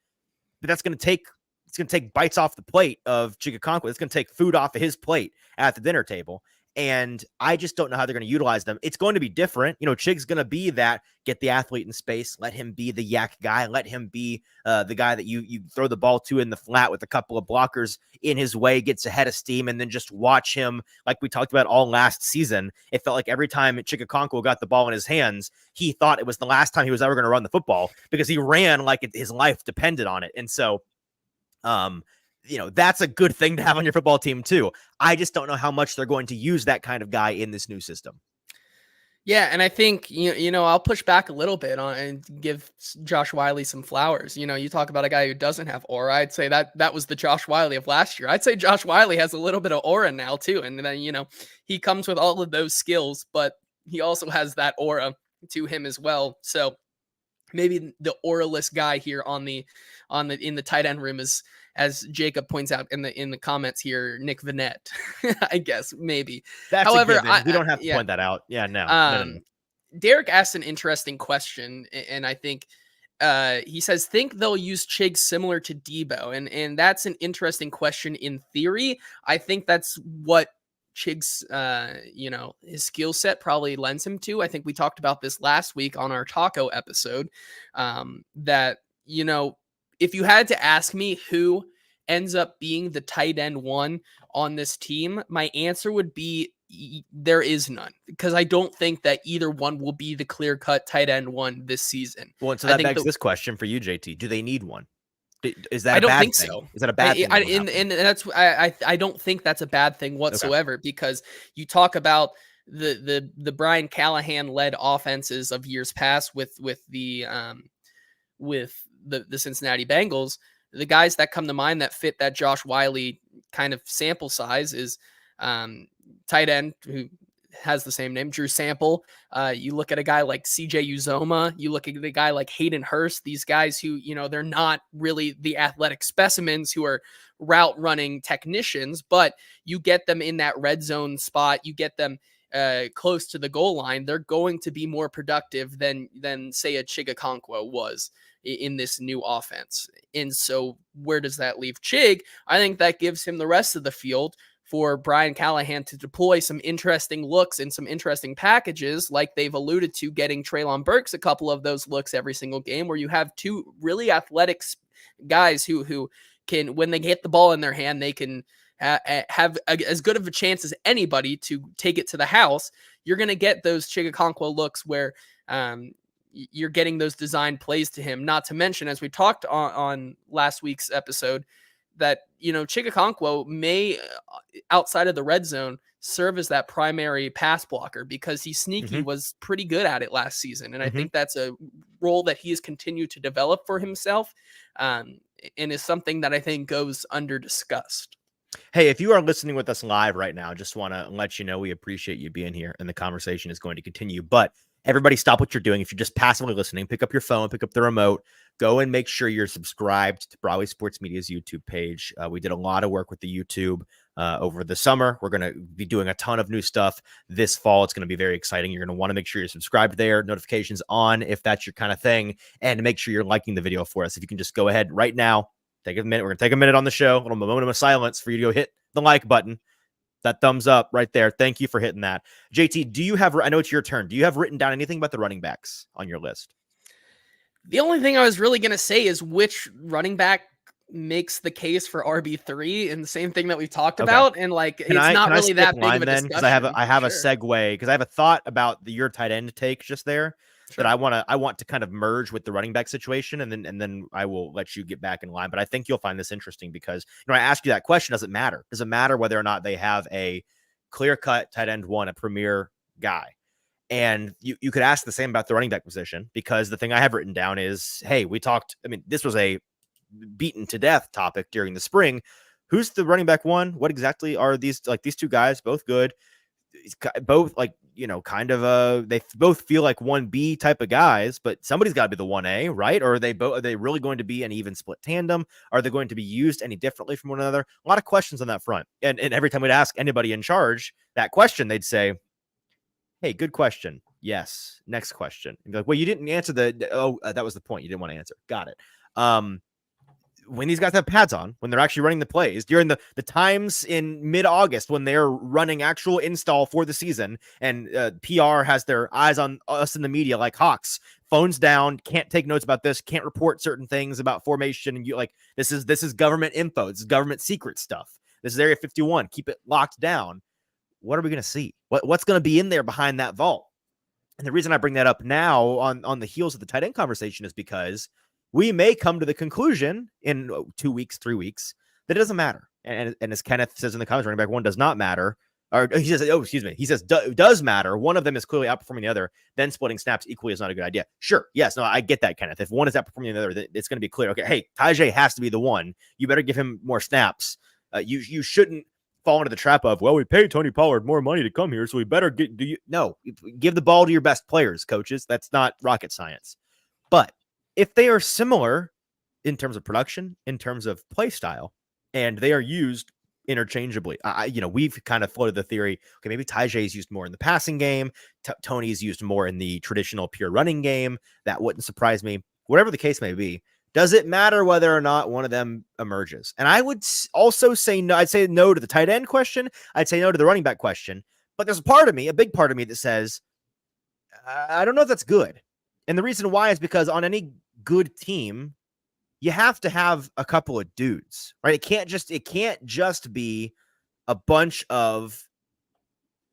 But it's going to take bites off the plate of Chigakonkwo. It's going to take food off of his plate at the dinner table. And I just don't know how they're going to utilize them. It's going to be different. Chig's going to be that, get the athlete in space, let him be the yak guy, let him be the guy that you throw the ball to in the flat with a couple of blockers in his way, gets ahead of steam, and then just watch him, like we talked about all last season. It felt like every time Chigakonkwo got the ball in his hands, he thought it was the last time he was ever going to run the football, because he ran like his life depended on it. And so, that's a good thing to have on your football team too. I just don't know how much they're going to use that kind of guy in this new system. Yeah, and I think, I'll push back a little bit on and give Josh Whyle some flowers. You talk about a guy who doesn't have aura. I'd say that was the Josh Whyle of last year. I'd say Josh Whyle has a little bit of aura now too. And then, he comes with all of those skills, but he also has that aura to him as well. So maybe the aura-less guy here in the tight end room is, as Jacob points out in the comments here, Nick Vannett, I guess, maybe. That's however, we don't have to point that out. Yeah, no. Derek asked an interesting question, and I think he says, think they'll use Chig similar to Debo, and that's an interesting question in theory. I think that's what Chig's, his skill set probably lends him to. I think we talked about this last week on our taco episode, that, if you had to ask me who ends up being the tight end one on this team, my answer would be there is none, because I don't think that either one will be the clear-cut tight end one this season. Well, so that begs this question for you, JT. Do they need one? Is that I don't bad think thing? so. Is that a bad thing? And that's I don't think that's a bad thing whatsoever, because you talk about the Brian Callahan led offenses of years past with the Cincinnati Bengals. The guys that come to mind that fit that Josh Whyle kind of sample size is tight end who has the same name, Drew Sample. You look at a guy like CJ Uzoma. You look at a guy like Hayden Hurst. These guys who, they're not really the athletic specimens who are route running technicians, but you get them in that red zone spot. You get them close to the goal line. They're going to be more productive than say a Chigakonkwo was in this new offense. And so where does that leave Chig? I think that gives him the rest of the field for Brian Callahan to deploy some interesting looks and some interesting packages, like they've alluded to, getting Treylon Burks a couple of those looks every single game, where you have two really athletic guys who can, when they get the ball in their hand, they can have as good of a chance as anybody to take it to the house. You're going to get those Chigakonkwo looks where you're getting those design plays to him. Not to mention, as we talked on last week's episode, that, Chigakonkwo may, outside of the red zone, serve as that primary pass blocker, because he's sneaky, was pretty good at it last season. And I think that's a role that he has continued to develop for himself, and is something that I think goes under discussed. Hey, if you are listening with us live right now, just want to let you know we appreciate you being here, and the conversation is going to continue. But everybody stop what you're doing. If you're just passively listening, pick up your phone, pick up the remote, go and make sure you're subscribed to Broadway Sports Media's YouTube page. We did a lot of work with the YouTube over the summer. We're going to be doing a ton of new stuff this fall. It's going to be very exciting. You're going to want to make sure you're subscribed there, notifications on if that's your kind of thing, and make sure you're liking the video for us. If you can just go ahead right now, take a minute. We're going to take a minute on the show, a little moment of silence for you to go hit the like button. That thumbs up right there. Thank you for hitting that. JT, do you have, I know it's your turn. Do you have written down anything about the running backs on your list? The only thing I was really going to say is which running back makes the case for RB3, and the same thing that we've talked about. And like, it's not really that big of a discussion. Because I have a segue, because I have a thought about your tight end take just there. Sure. That I want to kind of merge with the running back situation, and then I will let you get back in line. But I think you'll find this interesting because, I asked you that question. Does it matter? Does it matter whether or not they have a clear-cut tight end one, a premier guy? And you could ask the same about the running back position, because the thing I have written down is, hey, we talked. I mean, this was a beaten to death topic during the spring. Who's the running back one? What exactly are these? Like, these two guys, both good, both like, kind of they both feel like 1B type of guys, but somebody's got to be the 1A, right? Or are they really going to be an even split tandem? Are they going to be used any differently from one another? A lot of questions on that front. And every time we'd ask anybody in charge that question, they'd say, hey, good question. Yes. Next question. And be like, well, you didn't answer that was the point. You didn't want to answer. Got it. When these guys have pads on, when they're actually running the plays during the times in mid-August when they're running actual install for the season, and PR has their eyes on us in the media like hawks, phones down, can't take notes about this, can't report certain things about formation, and you like, this is government info, this is government secret stuff, this is Area 51, keep it locked down. What are we going to see? What's going to be in there behind that vault? And the reason I bring that up now on the heels of the tight end conversation is because we may come to the conclusion in 2 weeks, 3 weeks, that it doesn't matter. And as Kenneth says in the comments, running back one does not matter. Or he says, he says, does matter. One of them is clearly outperforming the other. Then splitting snaps equally is not a good idea. Sure. Yes. No, I get that, Kenneth. If one is outperforming the other, then it's going to be clear. Okay. Hey, Tajay has to be the one. You better give him more snaps. You shouldn't fall into the trap of, well, we paid Tony Pollard more money to come here, so we better give the ball to your best players, coaches. That's not rocket science. But if they are similar in terms of production, in terms of play style, and they are used interchangeably, we've kind of floated the theory, okay, maybe Tajay is used more in the passing game, Tony is used more in the traditional pure running game. That wouldn't surprise me. Whatever the case may be, does it matter whether or not one of them emerges? And I would also say no. I'd say no to the tight end question. I'd say no to the running back question. But there's a big part of me that says, I don't know if that's good. And the reason why is because on any good team, you have to have a couple of dudes, right? It can't just be a bunch of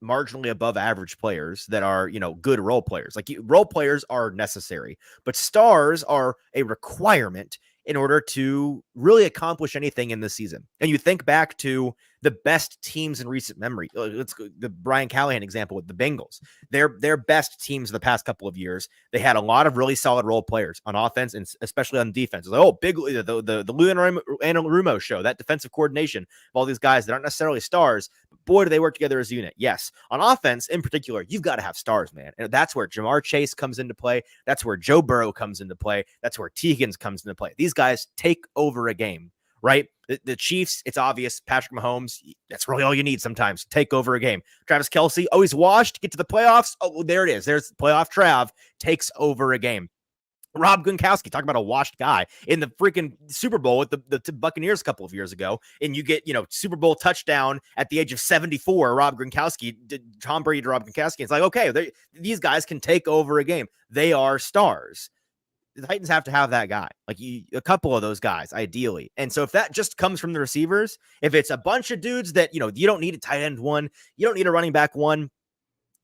marginally above average players that are, good role players. Like, role players are necessary, but stars are a requirement in order to really accomplish anything in the season. And you think back to the best teams in recent memory. Let's go the Brian Callahan example with the Bengals. Their best teams of the past couple of years, they had a lot of really solid role players on offense and especially on defense. Like, the Lou Anarumo show, that defensive coordination of all these guys that aren't necessarily stars, but boy, do they work together as a unit. Yes. On offense in particular, you've got to have stars, man. And that's where Jamar Chase comes into play. That's where Joe Burrow comes into play. That's where T. Higgins comes into play. These guys take over a game, right? The Chiefs, it's obvious. Patrick Mahomes, that's really all you need sometimes. Take over a game. Travis Kelce, always washed, get to the playoffs. Oh, there it is. There's playoff Trav, takes over a game. Rob Gronkowski, talk about a washed guy in the freaking Super Bowl with the Buccaneers a couple of years ago. And you get, Super Bowl touchdown at the age of 74, Rob Gronkowski, Tom Brady to Rob Gronkowski. It's like, okay, these guys can take over a game. They are stars. The Titans have to have that guy, like a couple of those guys, ideally. And so if that just comes from the receivers, if it's a bunch of dudes that, you don't need a tight end one, you don't need a running back one,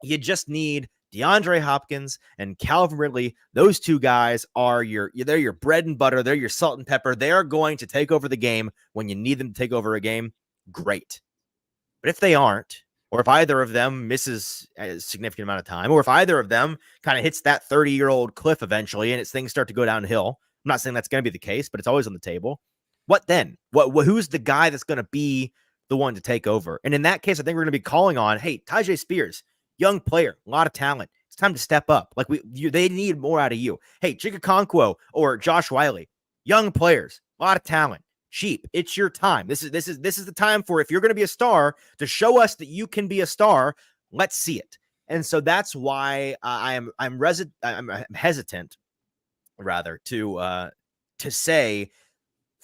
you just need DeAndre Hopkins and Calvin Ridley. Those two guys are they're your bread and butter. They're your salt and pepper. They're going to take over the game when you need them to take over a game. Great. But if they aren't, or if either of them misses a significant amount of time, or if either of them kind of hits that 30-year-old cliff eventually and things start to go downhill, I'm not saying that's going to be the case, but it's always on the table. What then? Who's the guy that's going to be the one to take over? And in that case, I think we're going to be calling on, hey, Tajay Spears, young player, a lot of talent. It's time to step up. Like they need more out of you. Hey, Chika Okonkwo or Josh Wiley, young players, a lot of talent. Cheap. It's your time. This is the time for, if you're going to be a star, to show us that you can be a star. Let's see it. And so that's why I'm hesitant, rather, to say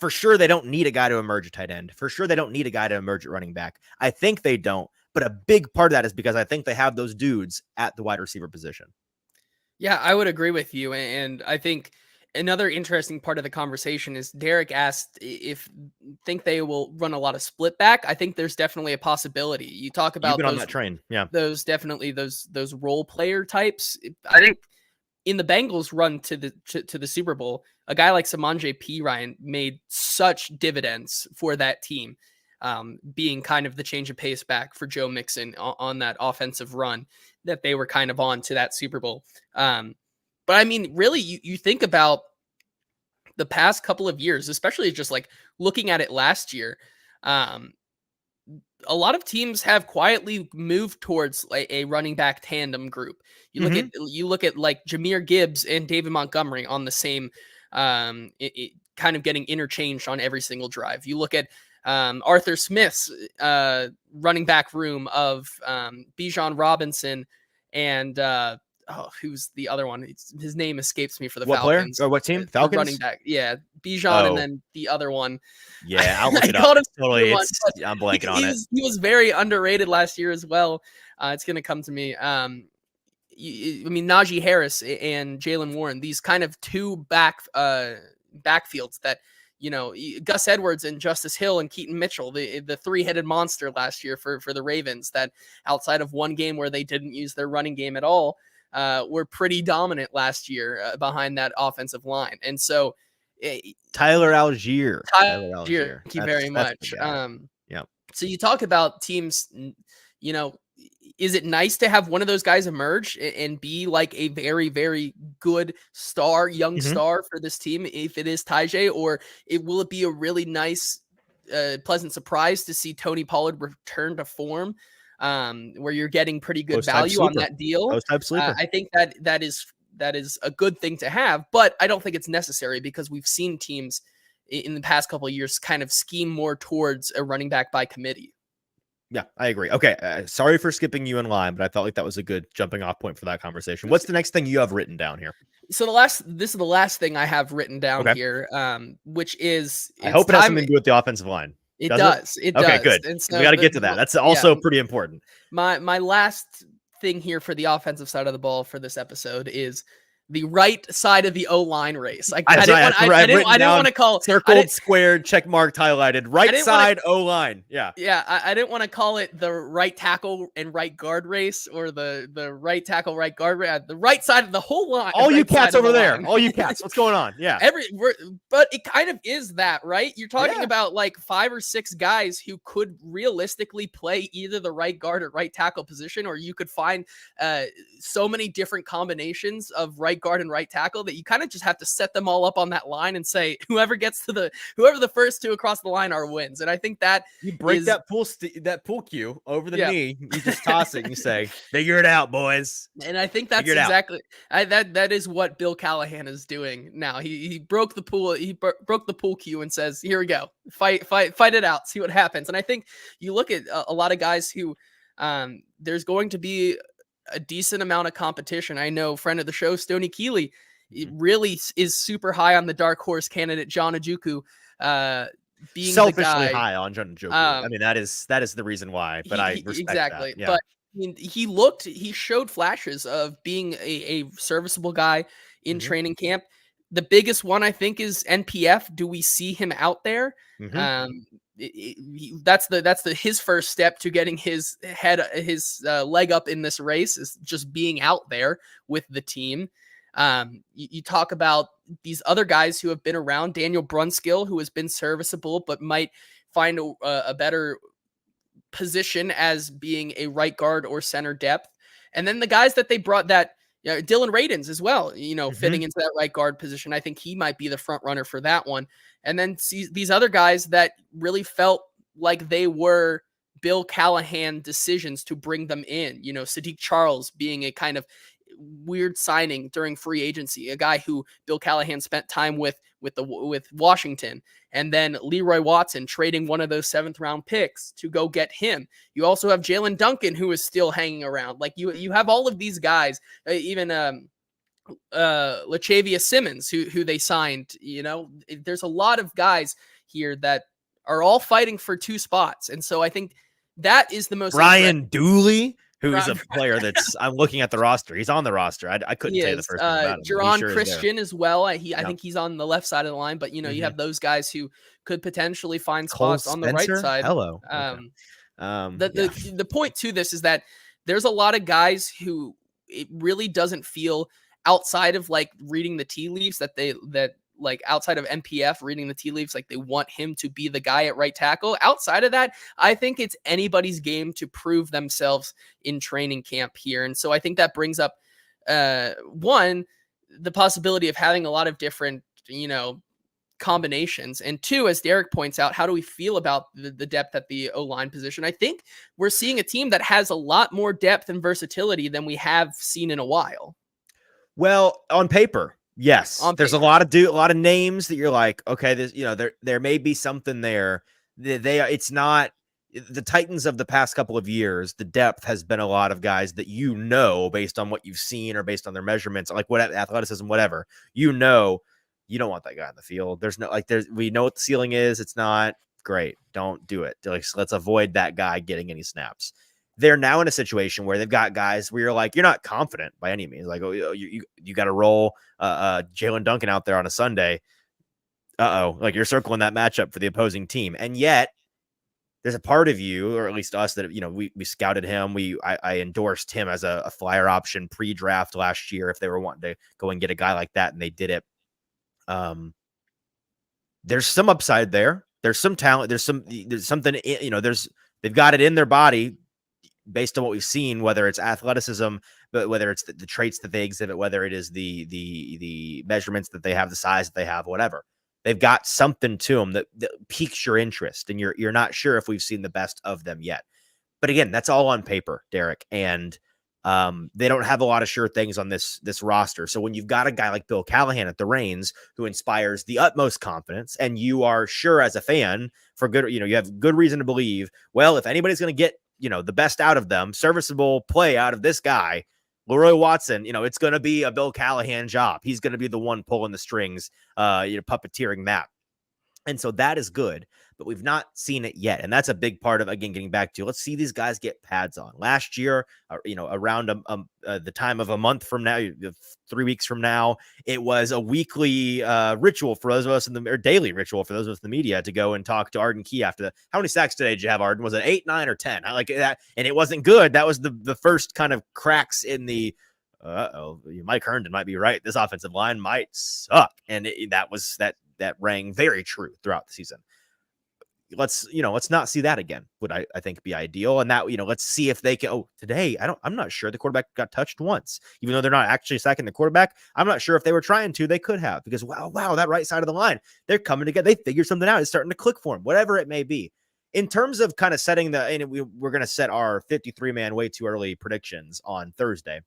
For sure, they don't need a guy to emerge at tight end. For sure, they don't need a guy to emerge at running back. I think they don't. But a big part of that is because I think they have those dudes at the wide receiver position. Yeah, I would agree with you. And I think another interesting part of the conversation is Derek asked if think they will run a lot of split back. I think there's definitely a possibility. You talk You've about been on that train. Yeah. those role player types. I think in the Bengals run to the Super Bowl, a guy like Samaje Perine made such dividends for that team, being kind of the change of pace back for Joe Mixon on that offensive run that they were kind of on to that Super Bowl. But I mean, really, you think about the past couple of years, especially just like looking at it last year, a lot of teams have quietly moved towards like a running back tandem group. You look at like Jahmyr Gibbs and David Montgomery on the same, kind of getting interchanged on every single drive. You look at Arthur Smith's running back room of Bijan Robinson and who's the other one? His name escapes me for the Falcons. Player? Or what team? Falcons? Running back. Yeah, Bijan and then the other one. Yeah, I'll look it up. Totally, I'm blanking on it. He was very underrated last year as well. It's going to come to me. I mean, Najee Harris and Jaylen Warren, these kind of two backfields that, you know, Gus Edwards and Justice Hill and Keaton Mitchell, the three-headed monster last year for the Ravens, that outside of one game where they didn't use their running game at all, were pretty dominant last year behind that offensive line. And so Tyler Algier. Thank you very much. Yeah. So you talk about teams, you know, is it nice to have one of those guys emerge and be like a very, very good star, young star for this team if it is Tyjae, or will it be a really nice, pleasant surprise to see Tony Pollard return to form, where you're getting pretty good value on that deal? I think that is a good thing to have, but I don't think it's necessary because we've seen teams in the past couple of years kind of scheme more towards a running back by committee. Yeah, I agree. Okay. Sorry for skipping you in line, but I felt like that was a good jumping off point for that conversation. What's the next thing you have written down here? So this is the last thing I have written down here, which is, I hope it has something to do with the offensive line. It does. Okay, good. And so we got to get to that. That's also pretty important. My last thing here for the offensive side of the ball for this episode is the right side of the O-line race. I didn't want to call circled, squared, check marked, highlighted. Right side O-line. Yeah. Yeah. I didn't want to call it the right tackle and right guard race, or the right tackle, right guard race. The right side of the whole line. All you cats over there. All you cats. What's going on? Yeah. But it kind of is that, right? You're talking about like 5 or 6 guys who could realistically play either the right guard or right tackle position, or you could find so many different combinations of right guard and right tackle that you kind of just have to set them all up on that line and say whoever the first 2 across the line are wins. And I think that you break that pool cue over the knee, you just toss it and you say, figure it out, boys. And I think that's exactly that is what Bill Callahan is doing now. He broke the pool. He broke the pool cue and says, here we go, fight it out, see what happens. And I think you look at a lot of guys who there's going to be a decent amount of competition. I know friend of the show, Stoney Keeley, really is super high on the dark horse candidate, John Ojukwu, being selfishly the guy. High on John Ojukwu. I mean, that is the reason why, but I respect exactly. That. Yeah. But I mean, he showed flashes of being a serviceable guy in training camp. The biggest one, I think, is NPF. Do we see him out there? That's his first step to getting his leg up in this race, is just being out there with the team. You talk about these other guys who have been around. Daniel Brunskill, who has been serviceable but might find a better position as being a right guard or center depth. And then the guys that they brought, that Dylan Radins as well, fitting into that right guard position. I think he might be the front runner for that one. And then see these other guys that really felt like they were Bill Callahan decisions to bring them in. Sadiq Charles being a kind of weird signing during free agency, a guy who Bill Callahan spent time with Washington, and then Leroy Watson trading one of those 7th round picks to go get him. You also have Jalen Duncan, who is still hanging around. Like you have all of these guys, even Latavius Simmons, who they signed. There's a lot of guys here that are all fighting for 2 spots. And so I think that is the most Brian Dooley, who's a player that's I'm looking at the roster. He's on the roster. I couldn't tell you the first thing about him. Jerron Christian as well. I think he's on the left side of the line, but you have those guys who could potentially find spots on the right side. Hello. The point to this is that there's a lot of guys who it really doesn't feel outside of like reading the tea leaves that like outside of MPF reading the tea leaves, like they want him to be the guy at right tackle. Outside of that, I think it's anybody's game to prove themselves in training camp here. And so I think that brings up one, the possibility of having a lot of different, combinations. And two, as Derek points out, how do we feel about the depth at the O-line position? I think we're seeing a team that has a lot more depth and versatility than we have seen in a while. Well, on paper, yes. There's a lot of names that you're like, okay, there's, there may be something there. It's not the Titans of the past couple of years. The depth has been a lot of guys that, based on what you've seen or based on their measurements, like what athleticism, whatever, you don't want that guy in the field. We know what the ceiling is. It's not great. Don't do it. Let's avoid that guy getting any snaps. They're now in a situation where they've got guys where you're like, you're not confident by any means. Like, you got to roll Jalen Duncan out there on a Sunday. Like you're circling that matchup for the opposing team. And yet there's a part of you, or at least us, that, we scouted him. I endorsed him as a flyer option pre-draft last year if they were wanting to go and get a guy like that, and they did it. There's some upside there. There's some talent. There's something, they've got it in their body based on what we've seen, whether it's athleticism, but whether it's the traits that they exhibit, whether it is the measurements that they have, the size that they have, whatever. They've got something to them that piques your interest, and you're not sure if we've seen the best of them yet. But again, that's all on paper, Derek, and they don't have a lot of sure things on this roster. So when you've got a guy like Bill Callahan at the reins who inspires the utmost confidence, and you are sure as a fan for good, you have good reason to believe, well, if anybody's going to get, the best out of them, serviceable play out of this guy, Leroy Watson, it's going to be a Bill Callahan job. He's going to be the one pulling the strings, puppeteering that. And so that is good, but we've not seen it yet. And that's a big part of, again, getting back to, let's see these guys get pads on. Last year, around the time of a month from now, 3 weeks from now, it was a weekly ritual for those of us or daily ritual for those of us in the media to go and talk to Arden Key after how many sacks today did you have, Arden? Was it 8, 9, or 10? I like that. And it wasn't good. That was the first kind of cracks in the, Mike Herndon might be right. This offensive line might suck. And that rang very true throughout the season. Let's not see that again, would I think be ideal. And that, let's see if they can, today, I'm not sure the quarterback got touched once, even though they're not actually sacking the quarterback. I'm not sure if they were trying to, they could have, because wow, that right side of the line, they're coming together. They figured something out. It's starting to click for them, whatever it may be. In terms of kind of setting we're going to set our 53-man way too early predictions on Thursday,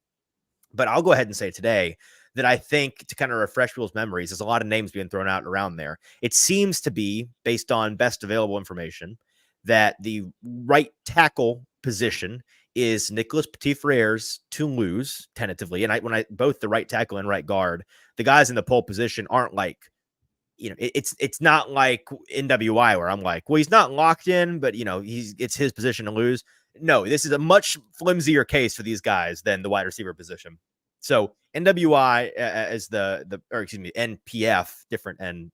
but I'll go ahead and say today that I think, to kind of refresh people's memories, there's a lot of names being thrown out around there. It seems to be, based on best available information, that the right tackle position is Nicholas Petit-Frères to lose, tentatively. And both the right tackle and right guard, the guys in the pole position aren't like, it's not like NWI where I'm like, well, he's not locked in, but it's his position to lose. No, this is a much flimsier case for these guys than the wide receiver position. So NWI as NPF, different N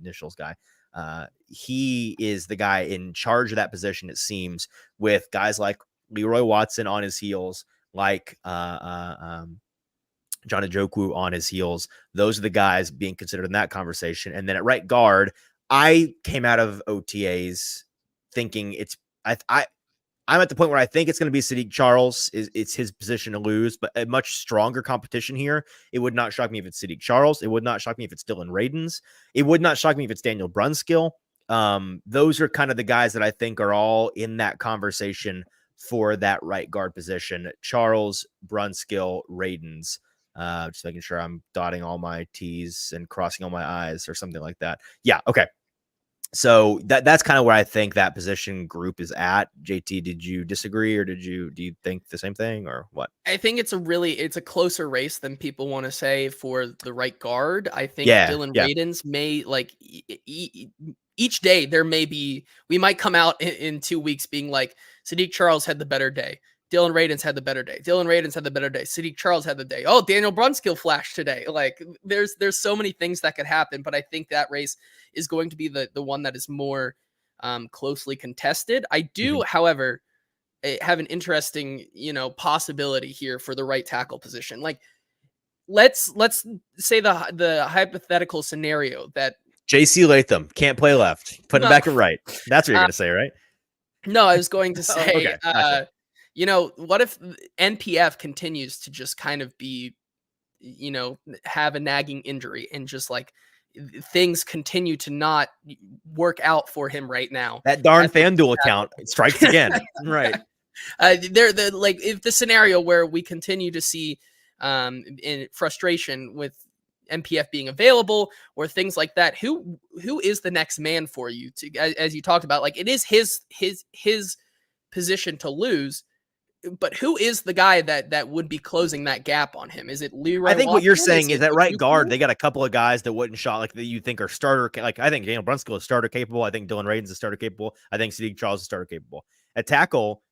initials guy. He is the guy in charge of that position, it seems, with guys like Leroy Watson on his heels, like John Njoku on his heels. Those are the guys being considered in that conversation. And then at right guard, I came out of OTAs thinking I'm at the point where I think it's going to be Sadiq Charles. It's his position to lose, but a much stronger competition here. It would not shock me if it's Sadiq Charles. It would not shock me if it's Dylan Radins. It would not shock me if it's Daniel Brunskill. Those are kind of the guys that I think are all in that conversation for that right guard position. Charles, Brunskill, Radins. Just making sure I'm dotting all my T's and crossing all my I's or something like that. Yeah, okay. So that's kind of where I think that position group is at. JT, did you disagree, or do you think the same thing, or what? I think it's a closer race than people want to say for the right guard. I think Dylan Radins may each day we might come out in 2 weeks being like, Sadiq Charles had the better day. Dylan Radins had the better day. Dylan Radins had the better day. Sadiq Charles had the day. Oh, Daniel Brunskill flashed today. Like there's so many things that could happen, but I think that race is going to be the one that is more closely contested. I do, however, have an interesting, possibility here for the right tackle position. Like let's say the hypothetical scenario that JC Latham can't play left. Put him back at right. That's what you're going to say, right? No, I was going to say, okay. Gotcha. What if NPF continues to just kind of be, have a nagging injury and just like things continue to not work out for him right now? That darn FanDuel account strikes again. Right. They're like if the scenario where we continue to see in frustration with NPF being available or things like that, who is the next man for you to, as you talked about, like it is his position to lose, but who is the guy that would be closing that gap on him? Is it Leroy I think Watson? What you're saying is that right guard, they got a couple of guys that wouldn't shot like that you think are starter. Like I think Daniel Brunskill is starter capable. I think Dylan Radins is starter capable. I think Sadiq Charles is starter capable. At tackle,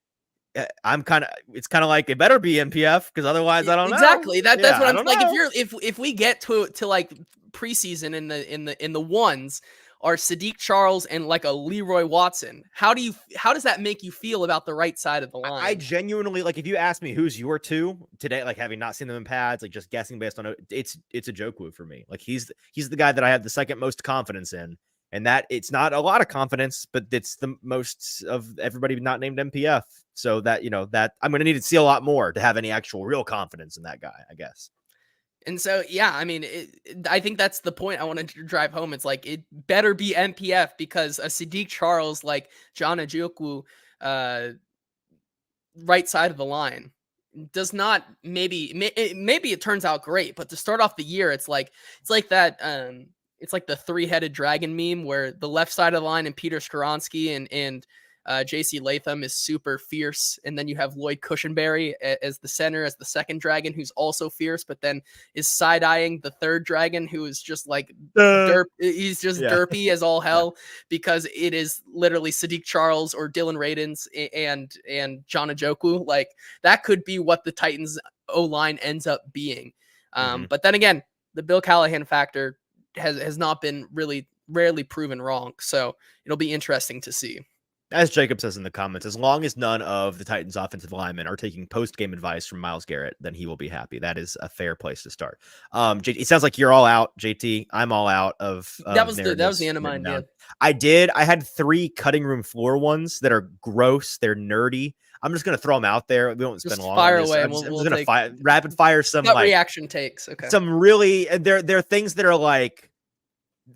it's kind of like it better be NPF because otherwise I don't know. Exactly. That's what I'm like. If we get to like preseason in the ones are Sadiq Charles and like a Leroy Watson, how does that make you feel about the right side of the line? I genuinely like if you ask me who's your two today, like having not seen them in pads, like just guessing based on it's a Joku for me. Like he's the guy that I have the second most confidence in. And that it's not a lot of confidence, but it's the most of everybody not named NPF. So that, that I'm going to need to see a lot more to have any actual real confidence in that guy, I guess. And so, yeah, I mean, I think that's the point I wanted to drive home. It's like, it better be NPF because a Sadiq Charles, like John Ajukwu, right side of the line does not maybe it turns out great, but to start off the year, it's like that, it's like the three-headed dragon meme where the left side of the line and Peter Skoronski and JC Latham is super fierce. And then you have Lloyd Cushenberry as the center, as the second dragon, who's also fierce, but then is side-eyeing the third dragon, who is just like he's just derpy as all hell because it is literally Sadiq Charles or Dylan Radins and John Ajukwu. Like that could be what the Titans O-line ends up being. But then again, the Bill Callahan factor has not been rarely proven wrong. So it'll be interesting to see. As Jacob says in the comments, as long as none of the Titans offensive linemen are taking post-game advice from Myles Garrett, then he will be happy. That is a fair place to start. It sounds like you're all out, JT. I'm all out of that was the end of mine. Yeah. I had 3 cutting room floor ones that are gross. They're nerdy. I'm just going to throw them out there. We won't spend long fire on this. away. I'm just going to rapid fire some reaction takes. Okay. Some really, they're things that are like,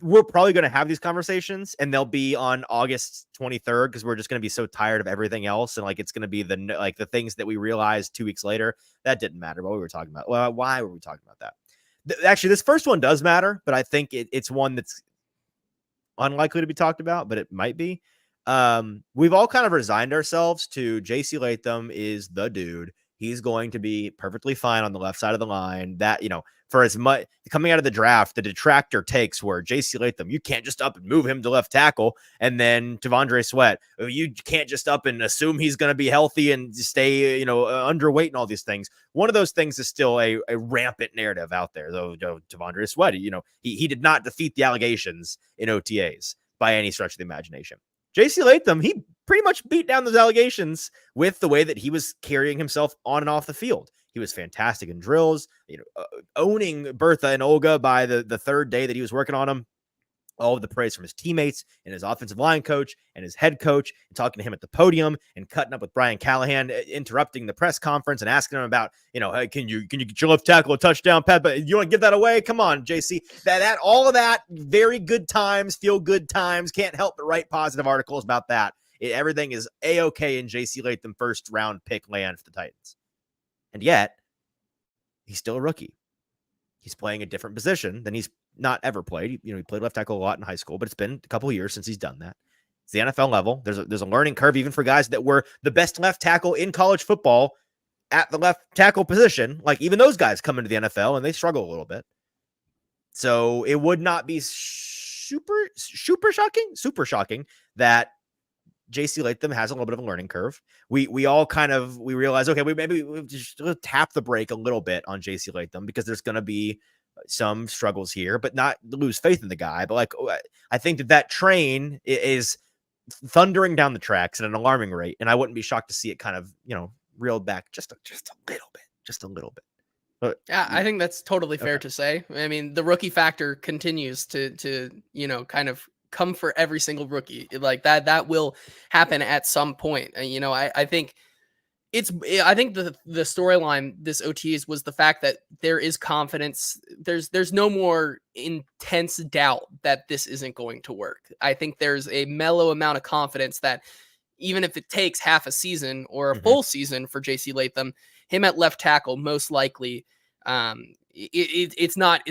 we're probably going to have these conversations and they'll be on August 23rd because we're just going to be so tired of everything else. And like, it's going to be the things that we realized 2 weeks later. That didn't matter what we were talking about. Well, why were we talking about that? Actually, this first one does matter, but I think it's one that's unlikely to be talked about, but it might be. We've all kind of resigned ourselves to JC Latham is the dude. He's going to be perfectly fine on the left side of the line. That, for as much coming out of the draft, the detractor takes were JC Latham. You can't just up and move him to left tackle. And then T'Vondre Sweat, you can't just up and assume he's going to be healthy and stay, underweight and all these things. One of those things is still a rampant narrative out there, though. T'Vondre Sweat, he did not defeat the allegations in OTAs by any stretch of the imagination. JC Latham, he pretty much beat down those allegations with the way that he was carrying himself on and off the field. He was fantastic in drills, owning Bertha and Olga by the third day that he was working on them. All of the praise from his teammates and his offensive line coach and his head coach, and talking to him at the podium and cutting up with Brian Callahan, interrupting the press conference and asking him about, hey, can you get your left tackle a touchdown, Pat? But you want to give that away? Come on, JC. That all of that, very good times, feel good times. Can't help but write positive articles about that. Everything is A-okay in JC Latham first round pick land for the Titans. And yet, he's still a rookie. He's playing a different position than he's not ever played. He played left tackle a lot in high school, but it's been a couple of years since he's done that. It's the NFL level. There's a learning curve even for guys that were the best left tackle in college football at the left tackle position. Like even those guys come into the NFL and they struggle a little bit. So it would not be super shocking that JC Latham has a little bit of a learning curve. We all we realize, okay, we just tap the brake a little bit on JC Latham because there's going to be some struggles here, but not lose faith in the guy. But I think that train is thundering down the tracks at an alarming rate, and I wouldn't be shocked to see it kind of, reeled back just a little bit. But yeah, I think that's totally fair to say. I mean, the rookie factor continues to kind of come for every single rookie. Like that will happen at some point. I think the storyline this OTAs was the fact that there is confidence. There's no more intense doubt that this isn't going to work. I think there's a mellow amount of confidence that even if it takes half a season or a full season for JC Latham, him at left tackle, most likely, it's not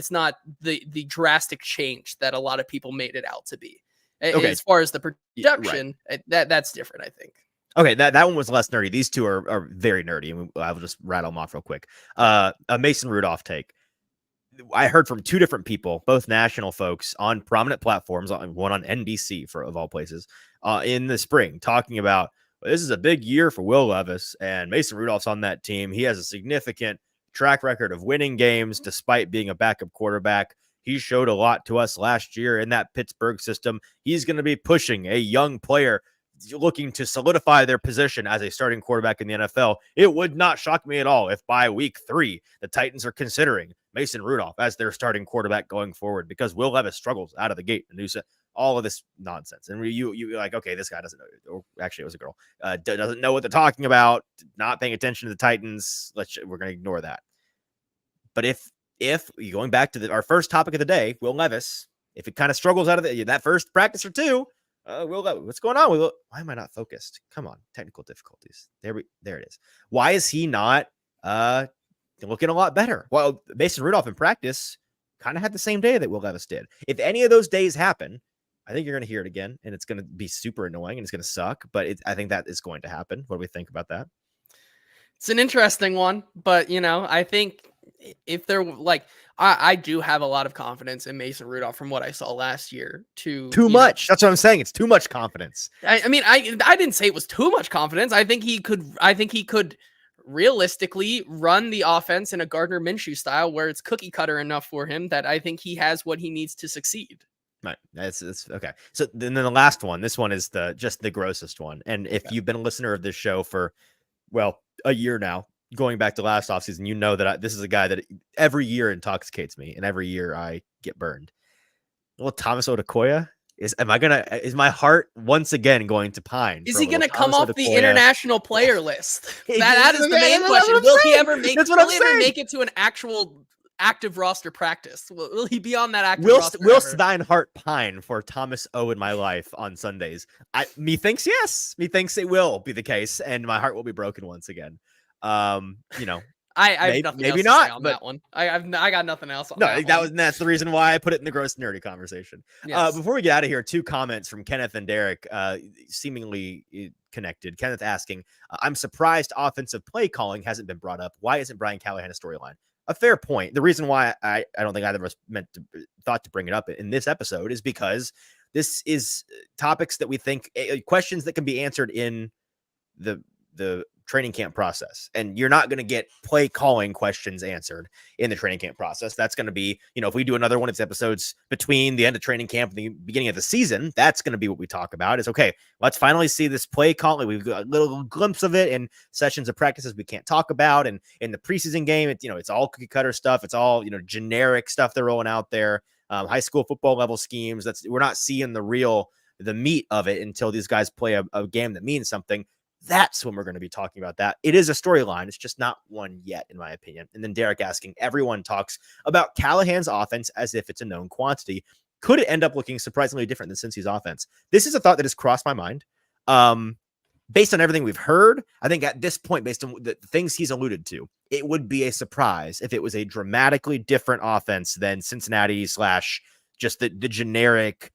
the drastic change that a lot of people made it out to be. Okay. As far as the production, that's different, I think. Okay, that one was less nerdy. These two are very nerdy, and I will just rattle them off real quick. A Mason Rudolph take. I heard from two different people, both national folks on prominent platforms, one on NBC of all places, in the spring, talking about, well, this is a big year for Will Levis, and Mason Rudolph's on that team. He has a significant track record of winning games despite being a backup quarterback. He showed a lot to us last year in that Pittsburgh system. He's going to be pushing a young player looking to solidify their position as a starting quarterback in the NFL. It would not shock me at all if by week 3, the Titans are considering Mason Rudolph as their starting quarterback going forward, because Will Levis struggles out of the gate. All of this nonsense. And you're like, okay, this guy doesn't know. Or actually, it was a girl. Doesn't know what they're talking about. Not paying attention to the Titans. We're going to ignore that. But if going back to our first topic of the day, Will Levis, if it kind of struggles out of that first practice or two, what's going on? Why am I not focused? Come on, technical difficulties. There it is. Why is he not looking a lot better? Well, Mason Rudolph in practice kind of had the same day that Will Levis did. If any of those days happen, I think you're going to hear it again, and it's going to be super annoying, and it's going to suck. But I think that is going to happen. What do we think about that? It's an interesting one, but I think if they're like, I do have a lot of confidence in Mason Rudolph from what I saw last year. Too much. That's what I'm saying. It's too much confidence. I mean, I didn't say it was too much confidence. I think he could realistically run the offense in a Gardner Minshew style where it's cookie cutter enough for him that I think he has what he needs to succeed. Right. That's okay. So then the last one, this one is just the grossest one. And if you've been a listener of this show for, a year now, going back to last offseason, you know that this is a guy that every year intoxicates me, and every year I get burned. Well, Thomas Odukoya, is my heart once again going to pine? Is he going to come off the international player list? That is the main question. Will he ever make it to an actual active roster practice? Will he be on that active roster? Will thine heart pine for Thomas O in my life on Sundays? Methinks yes. Methinks it will be the case, and my heart will be broken once again. I have nothing else to say on that one. I got nothing else on that one. That's the reason why I put it in the gross nerdy conversation. Yes. Before we get out of here, 2 comments from Kenneth and Derek, seemingly connected. Kenneth asking, I'm surprised offensive play calling hasn't been brought up. Why isn't Brian Callahan a storyline? A fair point. The reason why I don't think either of us thought to bring it up in this episode is because this is topics that we think, questions that can be answered in the training camp process. And you're not going to get play calling questions answered in the training camp process. That's going to be, if we do another one of these episodes between the end of training camp and the beginning of the season, that's going to be what we talk about is, okay, let's finally see this play calling. We've got a little glimpse of it in sessions of practices we can't talk about. And in the preseason game, it's all cookie cutter stuff. It's all, generic stuff they're rolling out there. High school football level schemes. We're not seeing the meat of it until these guys play a game that means something. That's when we're going to be talking about that. It is a storyline. It's just not one yet, in my opinion. And then Derek asking, everyone talks about Callahan's offense as if it's a known quantity. Could it end up looking surprisingly different than Cincy's offense? This is a thought that has crossed my mind. Based on everything we've heard, I think at this point, based on the things he's alluded to, it would be a surprise if it was a dramatically different offense than Cincinnati / just the generic,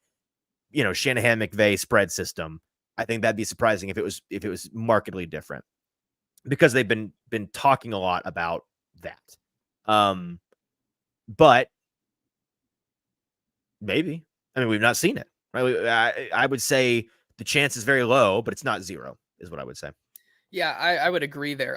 Shanahan McVay spread system. I think that'd be surprising if it was markedly different, because they've been talking a lot about that. But maybe I mean, we've not seen it. Right? I would say the chance is very low, but it's not zero, is what I would say. Yeah, I would agree there.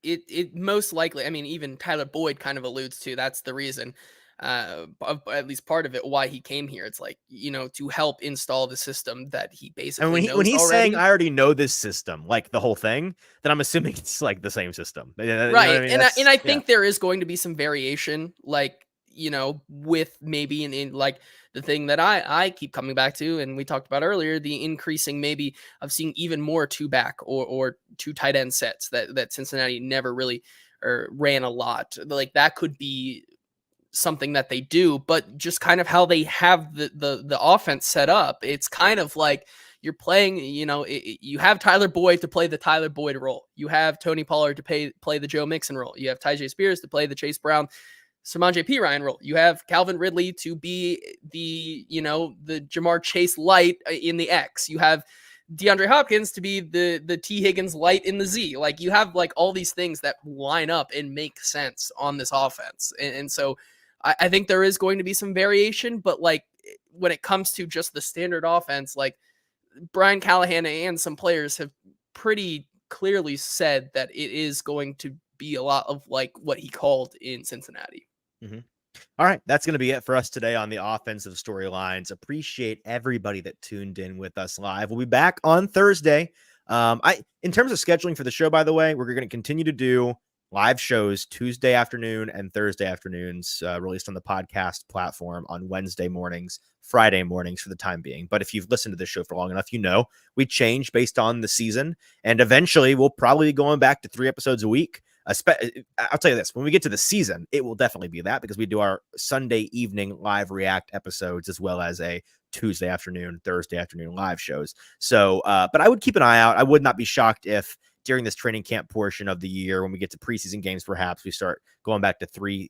It most likely. I mean, even Tyler Boyd kind of alludes to that's the reason, at least part of it, why he came here. It's like, to help install the system that he And basically knows when he's already. saying I already know this system, like the whole thing, then I'm assuming it's like the same system. You know Right. what I mean? And I think there is going to be some variation, like, with maybe in like the thing that I keep coming back to, and we talked about earlier, the increasing maybe of seeing even more two back or two tight end sets that Cincinnati never really or ran a lot. Like that could be something that they do, but just kind of how they have the offense set up, it's kind of like you're playing, you have Tyler Boyd to play the Tyler Boyd role. You have Tony Pollard to play the Joe Mixon role. You have Tyjae Spears to play the Chase Brown, Samaje Perine role. You have Calvin Ridley to be the Jamar Chase light in the X. You have DeAndre Hopkins to be the T Higgins light in the Z. Like you have like all these things that line up and make sense on this offense. And so I think there is going to be some variation, but like when it comes to just the standard offense, like Brian Callahan and some players have pretty clearly said that it is going to be a lot of like what he called in Cincinnati. Mm-hmm. All right, that's going to be it for us today on the offensive storylines. Appreciate everybody that tuned in with us live. We'll be back on Thursday. In terms of scheduling for the show, by the way, we're going to continue to do live shows Tuesday afternoon and Thursday afternoons, released on the podcast platform on Wednesday mornings, Friday mornings for the time being. But if you've listened to this show for long enough, we change based on the season, and eventually we'll probably be going back to 3 episodes a week. I'll tell you this, when we get to the season, it will definitely be that, because we do our Sunday evening live react episodes as well as a Tuesday afternoon, Thursday afternoon live shows. So, but I would keep an eye out. I would not be shocked if during this training camp portion of the year, when we get to preseason games, perhaps we start going back to three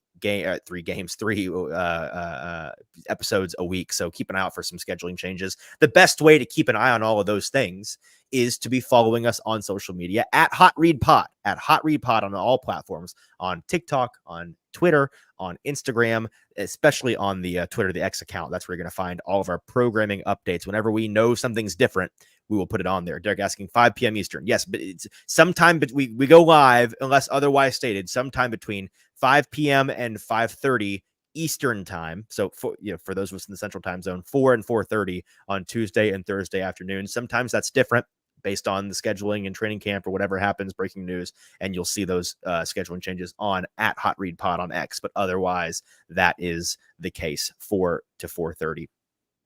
episodes a week. So keep an eye out for some scheduling changes. The best way to keep an eye on all of those things is to be following us on social media at Hot Read Pod on all platforms, on TikTok, on Twitter, on Instagram, especially on the Twitter, the X account. That's where you're going to find all of our programming updates. Whenever we know something's different, we will put it on there. Derek asking 5 p.m. Eastern. Yes, but it's sometime, but we go live unless otherwise stated, sometime between 5 p.m. and 5:30 Eastern time. So for those of us in the Central Time Zone, 4 and 4:30 on Tuesday and Thursday afternoons. Sometimes that's different based on the scheduling and training camp or whatever happens, breaking news, and you'll see those scheduling changes on at Hot Read Pod on X. But otherwise, that is the case, 4 to 4:30.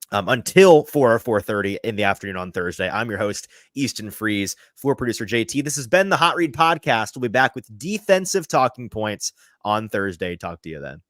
Until 4 or 4:30 in the afternoon on Thursday. I'm your host, Easton Freeze, for producer JT. This has been the Hot Read Podcast. We'll be back with defensive talking points on Thursday. Talk to you then.